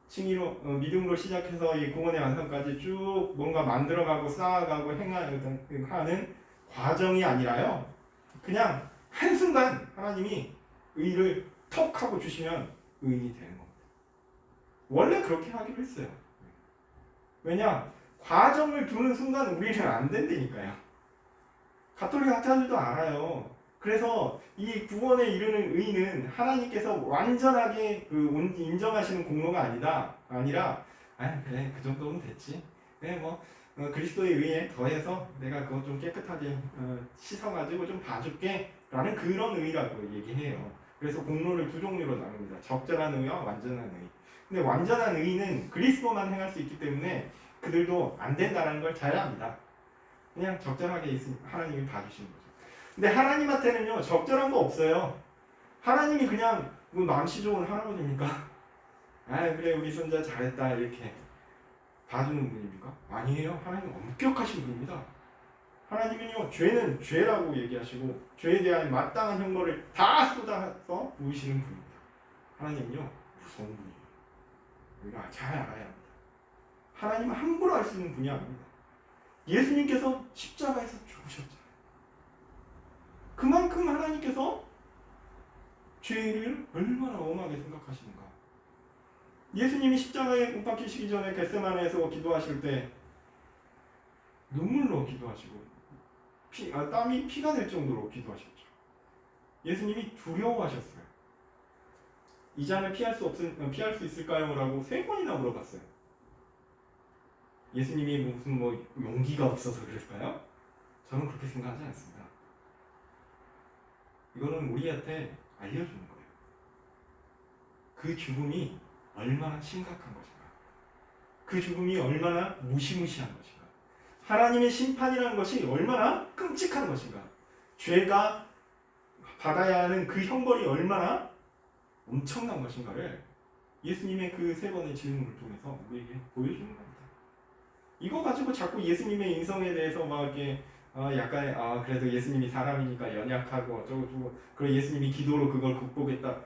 칭의로 믿음으로 시작해서 이 구원의 완성까지 쭉 뭔가 만들어가고 쌓아가고 행하는 과정이 아니라요. 그냥 한순간 하나님이 의를 턱 하고 주시면 의인이 되는 겁니다. 원래 그렇게 하기로 했어요. 왜냐? 과정을 두는 순간 우리는 안 된다니까요. 가톨릭 학자들도 알아요. 그래서 이 구원에 이르는 의는 하나님께서 완전하게 인정하시는 공로가 아니라 그래 그 정도면 됐지. 그래 그리스도의 의에 더해서 내가 그거 좀 깨끗하게 씻어가지고 좀 봐줄게 라는 그런 의라고 얘기해요. 그래서 공로를 두 종류로 나눕니다. 적절한 의와 완전한 의. 근데 완전한 의는 그리스도만 행할 수 있기 때문에 그들도 안 된다는 걸 잘 압니다. 그냥 적절하게 있으면 하나님이 봐주시는 거죠. 근데 하나님한테는요 적절한 거 없어요. 하나님이 그냥 맘씨 좋은 할아버지입니까? 그래 우리 손자 잘했다 이렇게 봐주는 분입니까? 아니에요. 하나님 엄격하신 분입니다. 하나님은요 죄는 죄라고 얘기하시고 죄에 대한 마땅한 형벌을 다 쏟아서 부으시는 분입니다. 하나님은요 무서운 분이에요. 우리가 잘 알아야 합니다. 하나님은 함부로 할 수 있는 분이 아닙니다. 예수님께서 십자가에서 죽으셨잖아요. 그만큼 하나님께서 죄를 얼마나 엄하게 생각하시는가. 예수님이 십자가에 못 박히시기 전에 겟세마네에서 기도하실 때 눈물로 기도하시고 땀이 피가 될 정도로 기도하셨죠. 예수님이 두려워하셨어요. 이 잔을 피할 수 있을까요? 라고 3번이나 물어봤어요. 예수님이 무슨 용기가 없어서 그럴까요? 저는 그렇게 생각하지 않습니다. 이거는 우리한테 알려주는 거예요. 그 죽음이 얼마나 심각한 것인가. 그 죽음이 얼마나 무시무시한 것인가. 하나님의 심판이라는 것이 얼마나 끔찍한 것인가. 죄가 받아야 하는 그 형벌이 얼마나 엄청난 것인가를 예수님의 그 3번의 질문을 통해서 우리에게 보여주는 겁니다. 이거 가지고 자꾸 예수님의 인성에 대해서 막 이렇게 약간 그래도 예수님이 사람이니까 연약하고 어쩌고저쩌고 그리고 예수님이 기도로 그걸 극복했다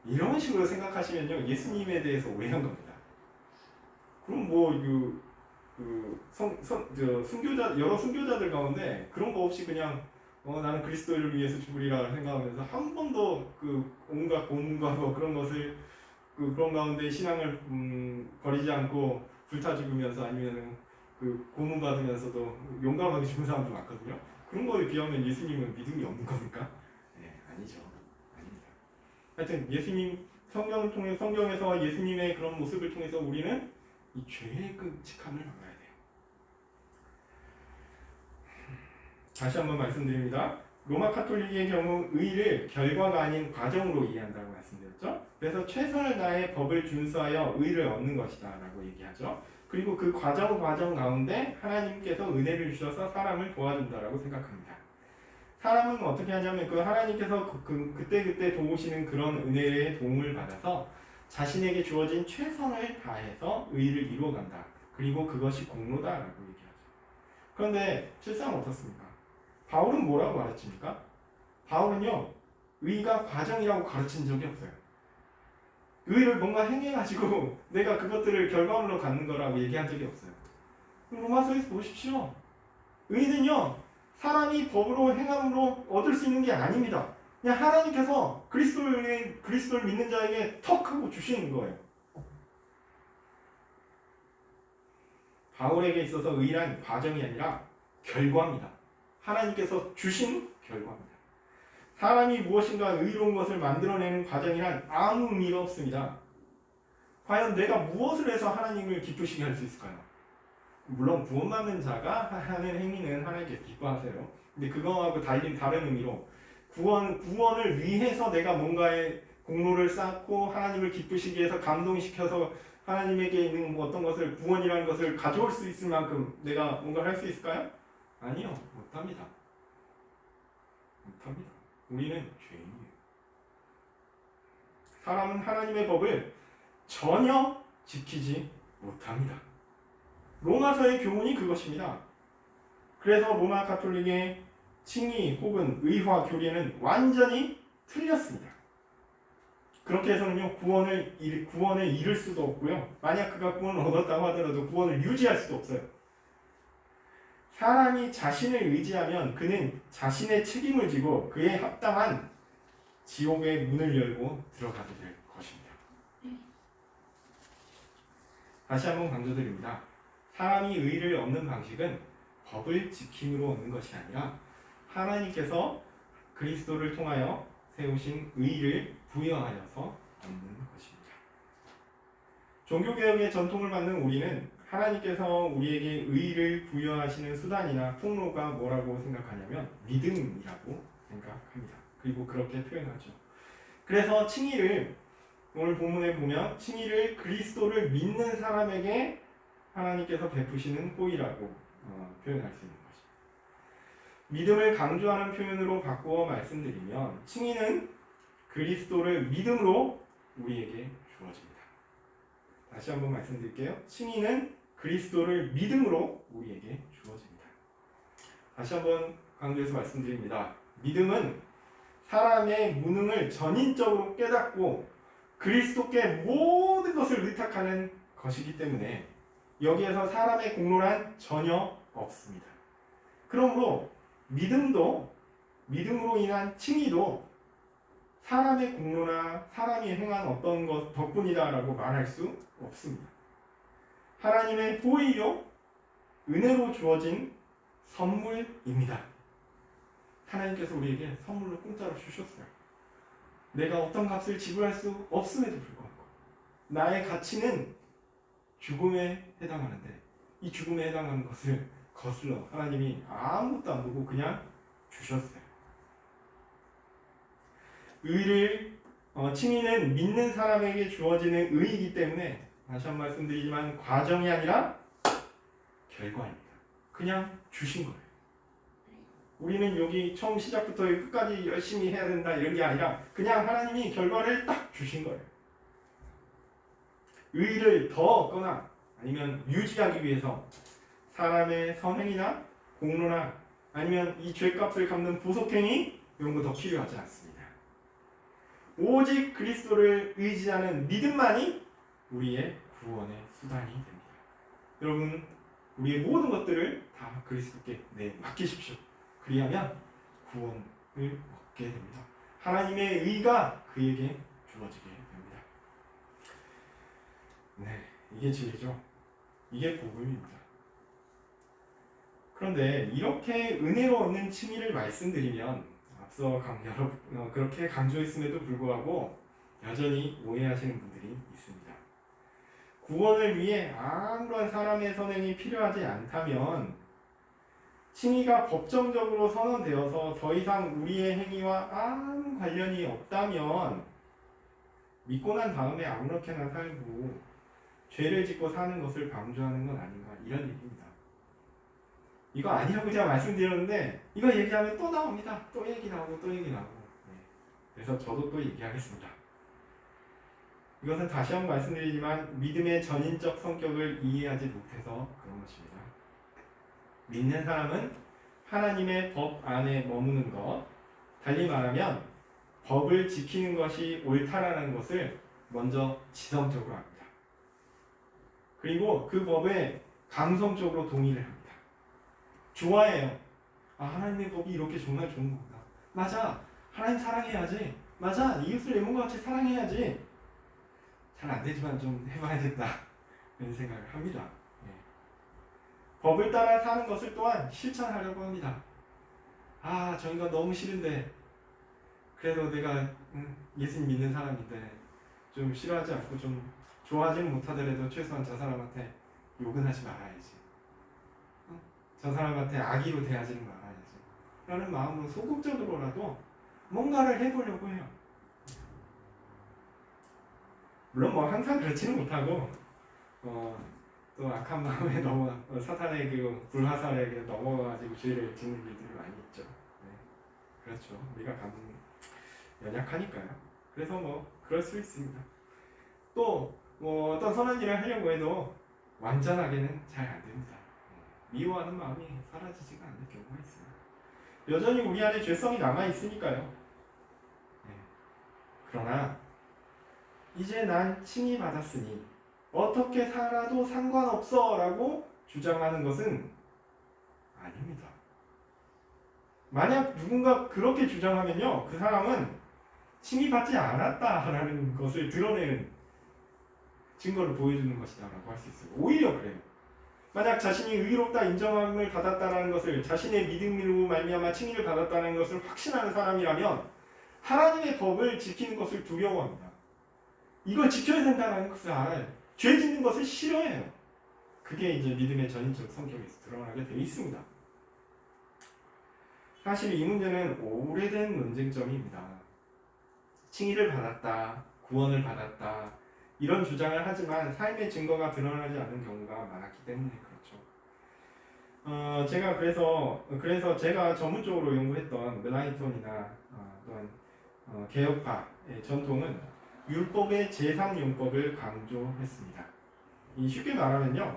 이런 식으로 생각하시면요 예수님에 대해서 오해한 겁니다. 그럼 순교자 여러 순교자들 가운데 그런 거 없이 그냥 나는 그리스도를 위해서 죽으리라 생각하면서 한 번도 온갖 고문과 그런 것을 그런 가운데 신앙을 버리지 않고 불타 죽으면서 아니면 고문 받으면서도 용감하게 죽은 사람도 많거든요. 그런 거에 비하면 예수님은 믿음이 없는 겁니까? 네, 아니죠. 아닙니다. 하여튼 예수님 성경에서 예수님의 그런 모습을 통해서 우리는 이 죄의 끔찍함을 알아야 돼요. 다시 한번 말씀드립니다. 로마 카톨릭의 경우 의를 결과가 아닌 과정으로 이해한다고 말씀드렸죠. 그래서 최선을 다해 법을 준수하여 의를 얻는 것이다 라고 얘기하죠. 그리고 그 과정 가운데 하나님께서 은혜를 주셔서 사람을 도와준다라고 생각합니다. 사람은 어떻게 하냐면 하나님께서 그때 도우시는 그런 은혜의 도움을 받아서 자신에게 주어진 최선을 다해서 의를 이루어간다. 그리고 그것이 공로다라고 얘기하죠. 그런데 실상은 어떻습니까? 바울은 뭐라고 가르칩니까? 바울은요 의가 과정이라고 가르친 적이 없어요. 의를 뭔가 행해가지고 내가 그것들을 결과물로 갖는 거라고 얘기한 적이 없어요. 로마서에서 보십시오. 의는요 사람이 법으로 행함으로 얻을 수 있는 게 아닙니다. 그냥 하나님께서 그리스도를 믿는 자에게 턱 하고 주시는 거예요. 바울에게 있어서 의란 과정이 아니라 결과입니다. 하나님께서 주신 결과입니다. 사람이 무엇인가 의로운 것을 만들어내는 과정이란 아무 의미가 없습니다. 과연 내가 무엇을 해서 하나님을 기쁘시게 할 수 있을까요? 물론 구원받는 자가 하는 행위는 하나님께서 기뻐하세요. 근데 그거하고 다른 의미로 구원을 위해서 내가 뭔가의 공로를 쌓고 하나님을 기쁘시게 해서 감동시켜서 하나님에게 있는 어떤 것을 구원이라는 것을 가져올 수 있을 만큼 내가 뭔가를 할 수 있을까요? 아니요. 못합니다. 우리는 죄인이에요. 사람은 하나님의 법을 전혀 지키지 못합니다. 로마서의 교훈이 그것입니다. 그래서 로마 가톨릭의 칭의 혹은 의화 교리는 완전히 틀렸습니다. 그렇게 해서는요, 구원을 이룰 수도 없고요. 만약 그가 구원을 얻었다고 하더라도 구원을 유지할 수도 없어요. 사람이 자신을 의지하면 그는 자신의 책임을 지고 그에 합당한 지옥의 문을 열고 들어가게 될 것입니다. 다시 한번 강조드립니다. 사람이 의를 얻는 방식은 법을 지킴으로 얻는 것이 아니라 하나님께서 그리스도를 통하여 세우신 의를 부여하여서 얻는 것입니다. 종교개혁의 전통을 받는 우리는 하나님께서 우리에게 의를 부여하시는 수단이나 통로가 뭐라고 생각하냐면 믿음이라고 생각합니다. 그리고 그렇게 표현하죠. 그래서 칭의를 오늘 본문에 보면 칭의를 그리스도를 믿는 사람에게 하나님께서 베푸시는 호의라고 표현할 수 있는 것입니다. 믿음을 강조하는 표현으로 바꾸어 말씀드리면 칭의는 그리스도를 믿음으로 우리에게 주어집니다. 다시 한번 말씀드릴게요. 칭의는 그리스도를 믿음으로 우리에게 주어집니다. 다시 한번 강조해서 말씀드립니다. 믿음은 사람의 무능을 전인적으로 깨닫고 그리스도께 모든 것을 의탁하는 것이기 때문에 여기에서 사람의 공로란 전혀 없습니다. 그러므로 믿음으로 인한 칭의도 사람의 공로나 사람이 행한 어떤 것 덕분이다라고 말할 수 없습니다. 하나님의 호의요, 은혜로 주어진 선물입니다. 하나님께서 우리에게 선물로 공짜로 주셨어요. 내가 어떤 값을 지불할 수 없음에도 불구하고 나의 가치는 죽음에 해당하는데 이 죽음에 해당하는 것을 거슬러 하나님이 아무것도 안 보고 그냥 주셨어요. 의를 칭의는 믿는 사람에게 주어지는 의이기 때문에 다시 한 번 말씀드리지만 과정이 아니라 결과입니다. 그냥 주신 거예요. 우리는 여기 처음 시작부터 끝까지 열심히 해야 된다 이런 게 아니라 그냥 하나님이 결과를 딱 주신 거예요. 의를 더 얻거나 아니면 유지하기 위해서 사람의 선행이나 공로나 아니면 이 죄값을 갚는 보석행위 이런 거 더 필요하지 않습니다. 오직 그리스도를 의지하는 믿음만이 우리의 구원의 수단이 됩니다. 여러분, 우리의 모든 것들을 다 그리스도께 맡기십시오. 그리하면 구원을 얻게 됩니다. 하나님의 의가 그에게 주어지게 됩니다. 네, 이게 진리죠. 이게 복음입니다. 그런데 이렇게 은혜로 얻는 칭의를 말씀드리면 앞서 그렇게 강조했음에도 불구하고 여전히 오해하시는 분들이 있습니다. 구원을 위해 아무런 사람의 선행이 필요하지 않다면 칭의가 법정적으로 선언되어서 더 이상 우리의 행위와 아무 관련이 없다면 믿고 난 다음에 아무렇게나 살고 죄를 짓고 사는 것을 방조하는 건 아닌가 이런 얘기입니다. 이거 아니라고 제가 말씀드렸는데 이거 얘기하면 또 나옵니다. 또 얘기 나오고 또 얘기 나오고. 네. 그래서 저도 또 얘기하겠습니다. 이것은 다시 한번 말씀드리지만 믿음의 전인적 성격을 이해하지 못해서 그런 것입니다. 믿는 사람은 하나님의 법 안에 머무는 것, 달리 말하면 법을 지키는 것이 옳다라는 것을 먼저 지성적으로 합니다. 그리고 그 법에 감성적으로 동의를 합니다. 좋아해요. 아, 하나님의 법이 이렇게 정말 좋은 거구나. 맞아. 하나님 사랑해야지. 맞아. 이웃을 내 몸과 같이 사랑해야지. 잘 안 되지만 좀 해봐야겠다. 이런 생각을 합니다. 네. 법을 따라 사는 것을 또한 실천하려고 합니다. 아, 저 인간 너무 싫은데 그래도 내가 예수님 믿는 사람인데 좀 싫어하지 않고 좀 좋아하지는 못하더라도 최소한 저 사람한테 욕은 하지 말아야지. 저 사람한테 악의로 대하지는 말아야지. 라는 마음으로 소극적으로라도 뭔가를 해보려고 해요. 물론 뭐 항상 그렇지는 못하고 또 악한 마음에 사탄의 그 불화살에 넘어가가지고 죄를 짓는 일들이 많이 있죠. 네. 그렇죠. 우리가 연약하니까요. 그래서 뭐 그럴 수 있습니다. 또 뭐 어떤 선한 일을 하려고 해도 완전하게는 잘 안 됩니다. 미워하는 마음이 사라지지가 않는 경우가 있어요. 여전히 우리 안에 죄성이 남아 있으니까요. 네. 그러나 이제 난 칭의 받았으니 어떻게 살아도 상관없어 라고 주장하는 것은 아닙니다. 만약 누군가 그렇게 주장하면요, 그 사람은 칭의 받지 않았다라는 것을 드러내는 증거를 보여주는 것이다 라고 할 수 있어요. 오히려 그래요. 만약 자신이 의롭다 인정함을 받았다는 것을, 자신의 믿음으로 말미암아 칭의를 받았다는 것을 확신하는 사람이라면 하나님의 법을 지키는 것을 두려워합니다. 이걸 지켜야 된다는 것을 알아요. 죄 짓는 것을 싫어해요. 그게 이제 믿음의 전인적 성격에서 드러나게 되어 있습니다. 사실 이 문제는 오래된 논쟁점입니다. 칭의를 받았다, 구원을 받았다, 이런 주장을 하지만 삶의 증거가 드러나지 않는 경우가 많았기 때문에 그렇죠. 제가 그래서 제가 전문적으로 연구했던 멜라니톤이나 또한 개혁파의 전통은 율법의 제3율법을 강조했습니다. 쉽게 말하면요,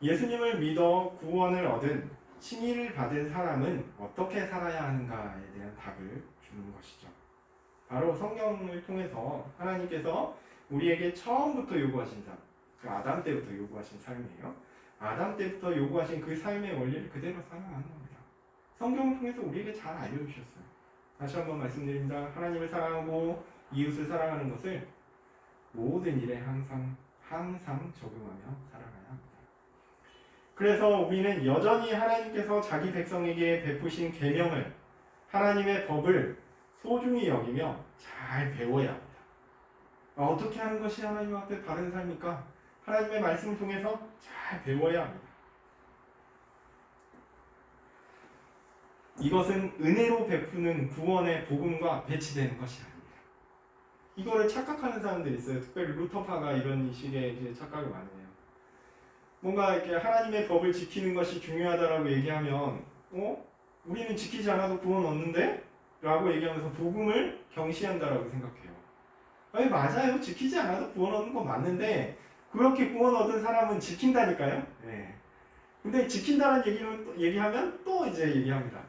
예수님을 믿어 구원을 얻은 칭의를 받은 사람은 어떻게 살아야 하는가에 대한 답을 주는 것이죠. 바로 성경을 통해서 하나님께서 우리에게 처음부터 요구하신 삶, 그 아담 때부터 요구하신 삶이에요. 아담 때부터 요구하신 그 삶의 원리를 그대로 살아가는 겁니다. 성경을 통해서 우리에게 잘 알려주셨어요. 다시 한번 말씀드립니다. 하나님을 사랑하고 이웃을 사랑하는 것을 모든 일에 항상 적용하며 살아가야 합니다. 그래서 우리는 여전히 하나님께서 자기 백성에게 베푸신 계명을, 하나님의 법을 소중히 여기며 잘 배워야 합니다. 어떻게 하는 것이 하나님 앞에 바른 삶입니까? 하나님의 말씀을 통해서 잘 배워야 합니다. 이것은 은혜로 베푸는 구원의 복음과 배치되는 것이 아닙니다. 이거를 착각하는 사람들이 있어요. 특별히 루터파가 이런 식의 이제 착각을 많이 해요. 뭔가 이렇게 하나님의 법을 지키는 것이 중요하다라고 얘기하면, 우리는 지키지 않아도 구원 얻는데? 라고 얘기하면서 복음을 경시한다라고 생각해요. 아니, 맞아요. 지키지 않아도 구원 얻는 건 맞는데, 그렇게 구원 얻은 사람은 지킨다니까요. 네. 근데 지킨다는 얘기하면 또 이제 얘기합니다.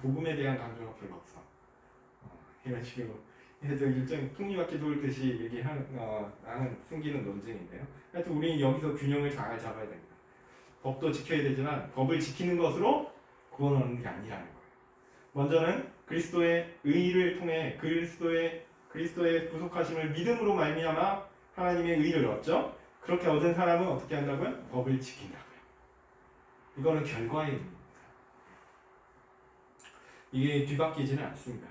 복음에 대한 강조가 별로 없어. 이런 식으로 해서 일종의 톱니바퀴 돌듯이 얘기하는 생기는 논쟁인데요. 하여튼 우리는 여기서 균형을 잘 잡아야 됩니다. 법도 지켜야 되지만 법을 지키는 것으로 구원 얻는 게 아니라는 거예요. 먼저는 그리스도의 의를 통해 그리스도의 구속하심을 믿음으로 말미암아 하나님의 의를 얻죠. 그렇게 얻은 사람은 어떻게 한다고요? 법을 지킨다고요. 이거는 결과의 의미입니다. 이게 뒤바뀌지는 않습니다.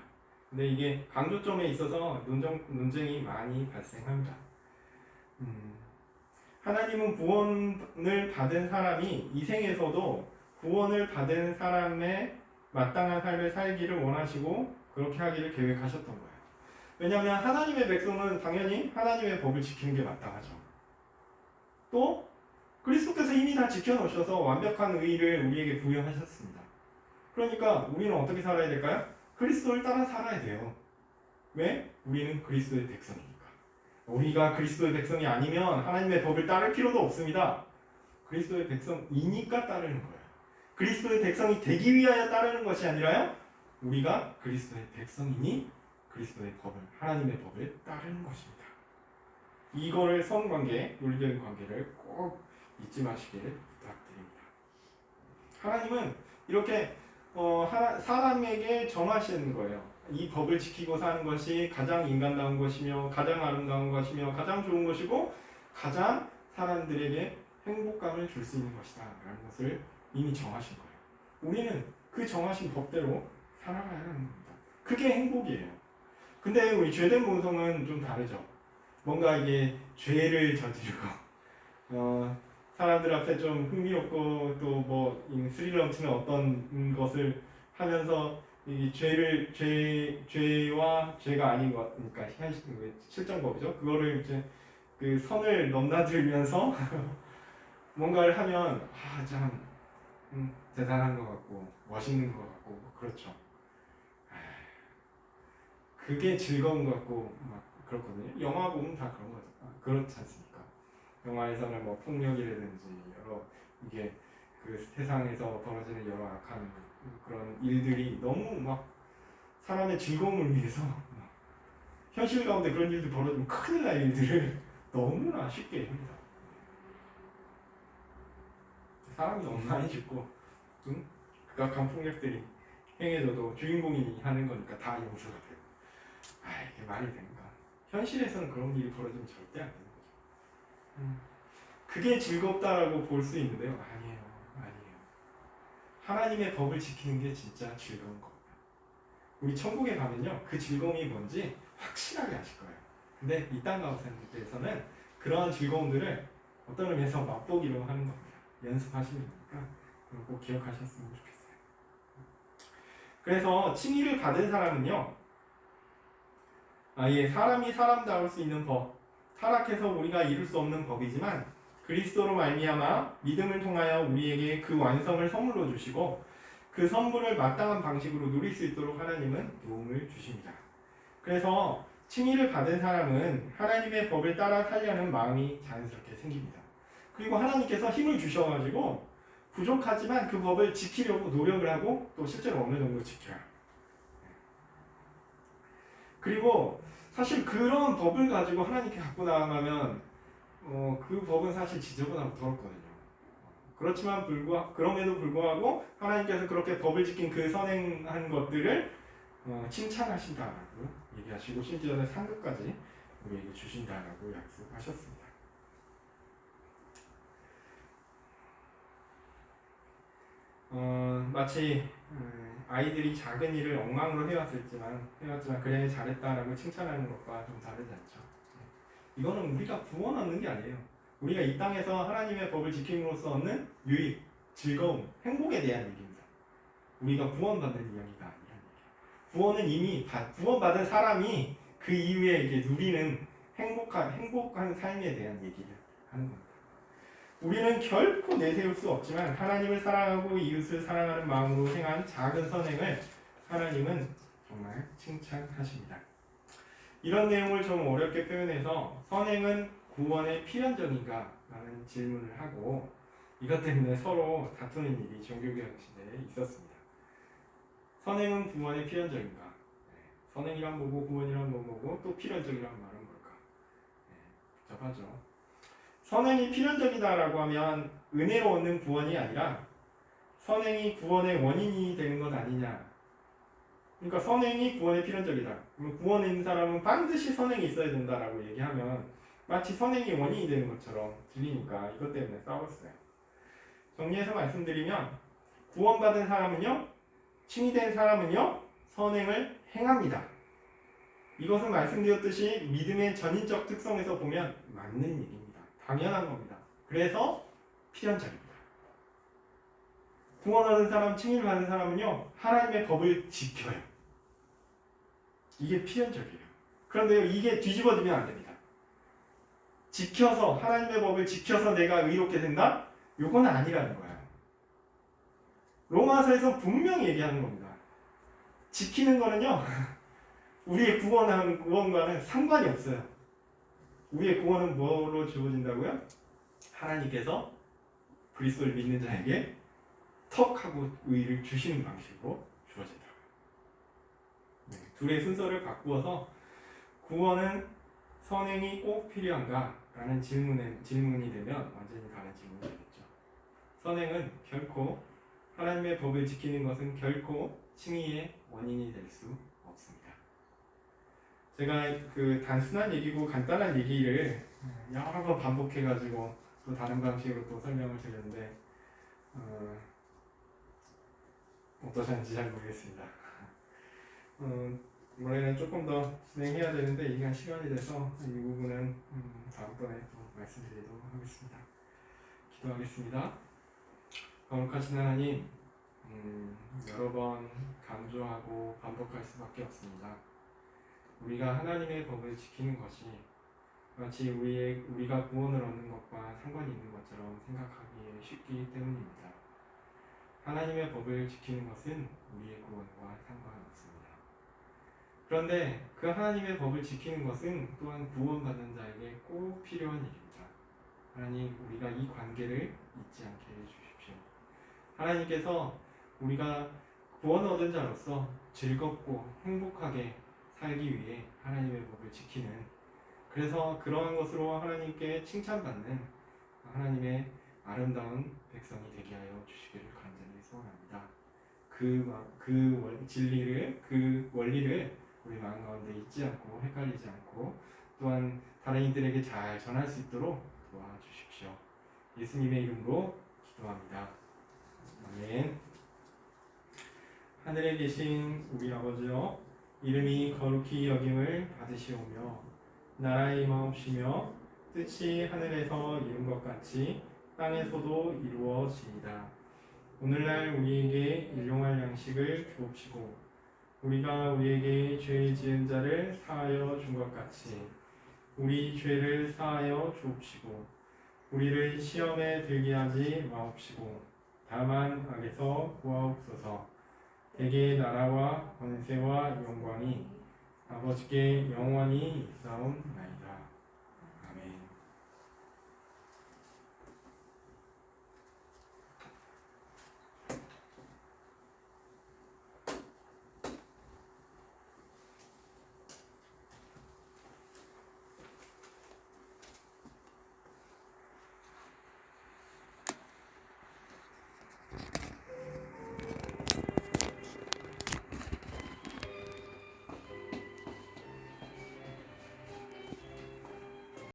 근데 이게 강조점에 있어서 논쟁이 많이 발생합니다. 하나님은 구원을 받은 사람이 이 생에서도 구원을 받은 사람의 마땅한 삶을 살기를 원하시고 그렇게 하기를 계획하셨던 거예요. 왜냐하면 하나님의 백성은 당연히 하나님의 법을 지키는 게 마땅하죠. 또 그리스도께서 이미 다 지켜놓으셔서 완벽한 의를 우리에게 부여하셨습니다. 그러니까 우리는 어떻게 살아야 될까요? 그리스도를 따라 살아야 돼요. 왜? 우리는 그리스도의 백성이니까. 우리가 그리스도의 백성이 아니면 하나님의 법을 따를 필요도 없습니다. 그리스도의 백성이니까 따르는 거예요. 그리스도의 백성이 되기 위하여 따르는 것이 아니라요, 우리가 그리스도의 백성이니 그리스도의 법을, 하나님의 법을 따르는 것입니다. 이거를 성관계, 논리적인 관계를 꼭 잊지 마시기를 부탁드립니다. 하나님은 이렇게 사람에게 정하시는 거예요. 이 법을 지키고 사는 것이 가장 인간다운 것이며 가장 아름다운 것이며 가장 좋은 것이고 가장 사람들에게 행복감을 줄 수 있는 것이다 라는 것을 이미 정하신 거예요. 우리는 그 정하신 법대로 살아가야 하는 겁니다. 그게 행복이에요. 근데 우리 죄된 본성은 좀 다르죠. 뭔가 이게 죄를 저지르고 사람들 앞에 좀 흥미롭고 또 뭐 스릴 넘치는 어떤 것을 하면서 이 죄와 죄가 아닌 것, 그러니까 실정법이죠. 그거를 이제 그 선을 넘나들면서 뭔가를 하면 참 대단한 것 같고 멋있는 것 같고 그렇죠. 그게 즐거운 것 같고 막 그렇거든요. 영화 보면 다 그런 거죠. 그렇지 않습니까? 영화에서는 뭐 폭력이라든지 여러 이게 그 세상에서 벌어지는 여러 악한 그런 일들이 너무 막 사람의 즐거움을 위해서 현실 가운데 그런 일들 벌어지면 큰일 날 일들을 너무나 쉽게 합니다. 사람이 너무 많이 죽고 극악한 폭력들이 행해져도 주인공이 하는 거니까 다 용서가 되고 이게 말이 되는가. 현실에서는 그런 일이 벌어지면 절대 안 되는 거죠. 그게 즐겁다라고 볼 수 있는데요. 아니에요. 하나님의 법을 지키는 게 진짜 즐거운 겁니다. 우리 천국에 가면요, 그 즐거움이 뭔지 확실하게 아실 거예요. 근데 이 땅 가운데에서는 그러한 즐거움들을 어떤 의미에서 맛보기로 하는 겁니다. 연습하시는 거니까 꼭 기억하셨으면 좋겠어요. 그래서 칭의를 받은 사람은요, 사람이 사람다울 수 있는 법, 타락해서 우리가 이룰 수 없는 법이지만 그리스도로 말미암아 믿음을 통하여 우리에게 그 완성을 선물로 주시고 그 선물을 마땅한 방식으로 누릴 수 있도록 하나님은 도움을 주십니다. 그래서 칭의를 받은 사람은 하나님의 법을 따라 살려는 마음이 자연스럽게 생깁니다. 그리고 하나님께서 힘을 주셔가지고 부족하지만 그 법을 지키려고 노력을 하고 또 실제로 어느 정도 지켜요. 그리고 사실 그런 법을 가지고 하나님께 갖고 나아가면 그 법은 사실 지저분하고 더럽거든요. 그렇지만 그럼에도 불구하고 하나님께서 그렇게 법을 지킨 그 선행한 것들을 칭찬하신다라고 얘기하시고 심지어는 상급까지 우리에게 주신다라고 약속하셨습니다. 마치 아이들이 작은 일을 엉망으로 해왔지만 그래 잘했다라고 칭찬하는 것과 좀 다르지 않죠. 이거는 우리가 구원 얻는 게 아니에요. 우리가 이 땅에서 하나님의 법을 지킴으로써 얻는 유익, 즐거움, 행복에 대한 얘기입니다. 우리가 구원받는 이야기가 아니라는 얘기예요. 구원은 이미 구원받은 사람이 그 이후에 이제 누리는 행복한 삶에 대한 얘기를 하는 겁니다. 우리는 결코 내세울 수 없지만 하나님을 사랑하고 이웃을 사랑하는 마음으로 행한 작은 선행을 하나님은 정말 칭찬하십니다. 이런 내용을 좀 어렵게 표현해서 선행은 구원의 필연적인가? 라는 질문을 하고 이것 때문에 서로 다투는 일이 종교개혁 시대에 있었습니다. 선행은 구원의 필연적인가? 선행이란 뭐고 구원이란 뭐고 또 필연적이란 말은 뭘까? 복잡하죠. 선행이 필연적이다라고 하면 은혜로 얻는 구원이 아니라 선행이 구원의 원인이 되는 것 아니냐. 그러니까 선행이 구원의 필연적이다. 그러면 구원에 있는 사람은 반드시 선행이 있어야 된다라고 얘기하면 마치 선행이 원인이 되는 것처럼 들리니까 이것 때문에 싸웠어요. 정리해서 말씀드리면 구원받은 사람은요, 칭의된 사람은요, 선행을 행합니다. 이것은 말씀드렸듯이 믿음의 전인적 특성에서 보면 맞는 얘기입니다. 당연한 겁니다. 그래서 필연적입니다. 구원하는 사람, 칭의를 받는 사람은요, 하나님의 법을 지켜요. 이게 필연적이에요. 그런데요, 이게 뒤집어지면 안 됩니다. 지켜서, 하나님의 법을 지켜서 내가 의롭게 된다? 요건 아니라는 거예요. 로마서에서 분명히 얘기하는 겁니다. 지키는 거는요, 우리의 구원과는 상관이 없어요. 우리의 구원은 뭐로 주어진다고요? 하나님께서 그리스도를 믿는 자에게 턱 하고 의를 주시는 방식으로 주어진다고요. 둘의 순서를 바꾸어서 구원은 선행이 꼭 필요한가? 라는 질문이 되면 완전히 다른 질문이 되겠죠. 선행은 결코 하나님의 법을 지키는 것은 결코 칭의의 원인이 될 수 없습니다. 제가 그 단순한 얘기고 간단한 얘기를 여러 번 반복해가지고 또 다른 방식으로 또 설명을 드렸는데 어떠셨는지 잘 모르겠습니다. 원래는 조금 더 진행해야 되는데 이게 시간이 돼서 이 부분은 다음번에 또 말씀드리도록 하겠습니다. 기도하겠습니다. 거룩하신 하나님, 여러 번 강조하고 반복할 수밖에 없습니다. 우리가 하나님의 법을 지키는 것이 마치 우리가 구원을 얻는 것과 상관이 있는 것처럼 생각하기 쉽기 때문입니다. 하나님의 법을 지키는 것은 우리의 구원과 상관없습니다. 그런데 그 하나님의 법을 지키는 것은 또한 구원받는 자에게 꼭 필요한 일입니다. 하나님, 우리가 이 관계를 잊지 않게 해주십시오. 하나님께서 우리가 구원 얻은 자로서 즐겁고 행복하게 살기 위해 하나님의 법을 지키는, 그래서 그러한 것으로 하나님께 칭찬받는 하나님의 아름다운 백성이 되게 하여 주시기를 간절히 소원합니다. 진리를, 그 원리를 우리 마음 가운데 잊지 않고 헷갈리지 않고 또한 다른 이들에게 잘 전할 수 있도록 도와주십시오. 예수님의 이름으로 기도합니다. 아멘. 하늘에 계신 우리 아버지여, 이름이 거룩히 여김을 받으시오며 나라의 임하옵시며 뜻이 하늘에서 이룬 것 같이 땅에서도 이루어지이다. 오늘날 우리에게 일용할 양식을 주옵시고 우리가 우리에게 죄 지은 자를 사하여 준 것 같이 우리 죄를 사하여 주옵시고 우리를 시험에 들게 하지 마옵시고 다만 악에서 구하옵소서. 대개 나라와 권세와 영광이 아버지께 영원히 있사옵나이다.